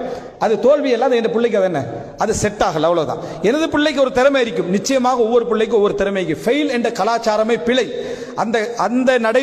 அது தோல்வி எல்லாம் என் பிள்ளைக்கு அது என்ன, அது செட் ஆகல, அவ்வளவுதான். எனது பிள்ளைக்கு ஒரு திறமை இருக்கும், நிச்சயமாக ஒவ்வொரு பிள்ளைக்கும் ஒவ்வொரு திறமைக்கு. ஃபெயில் என்ற கலாச்சாரமே பிழை. அந்த நடை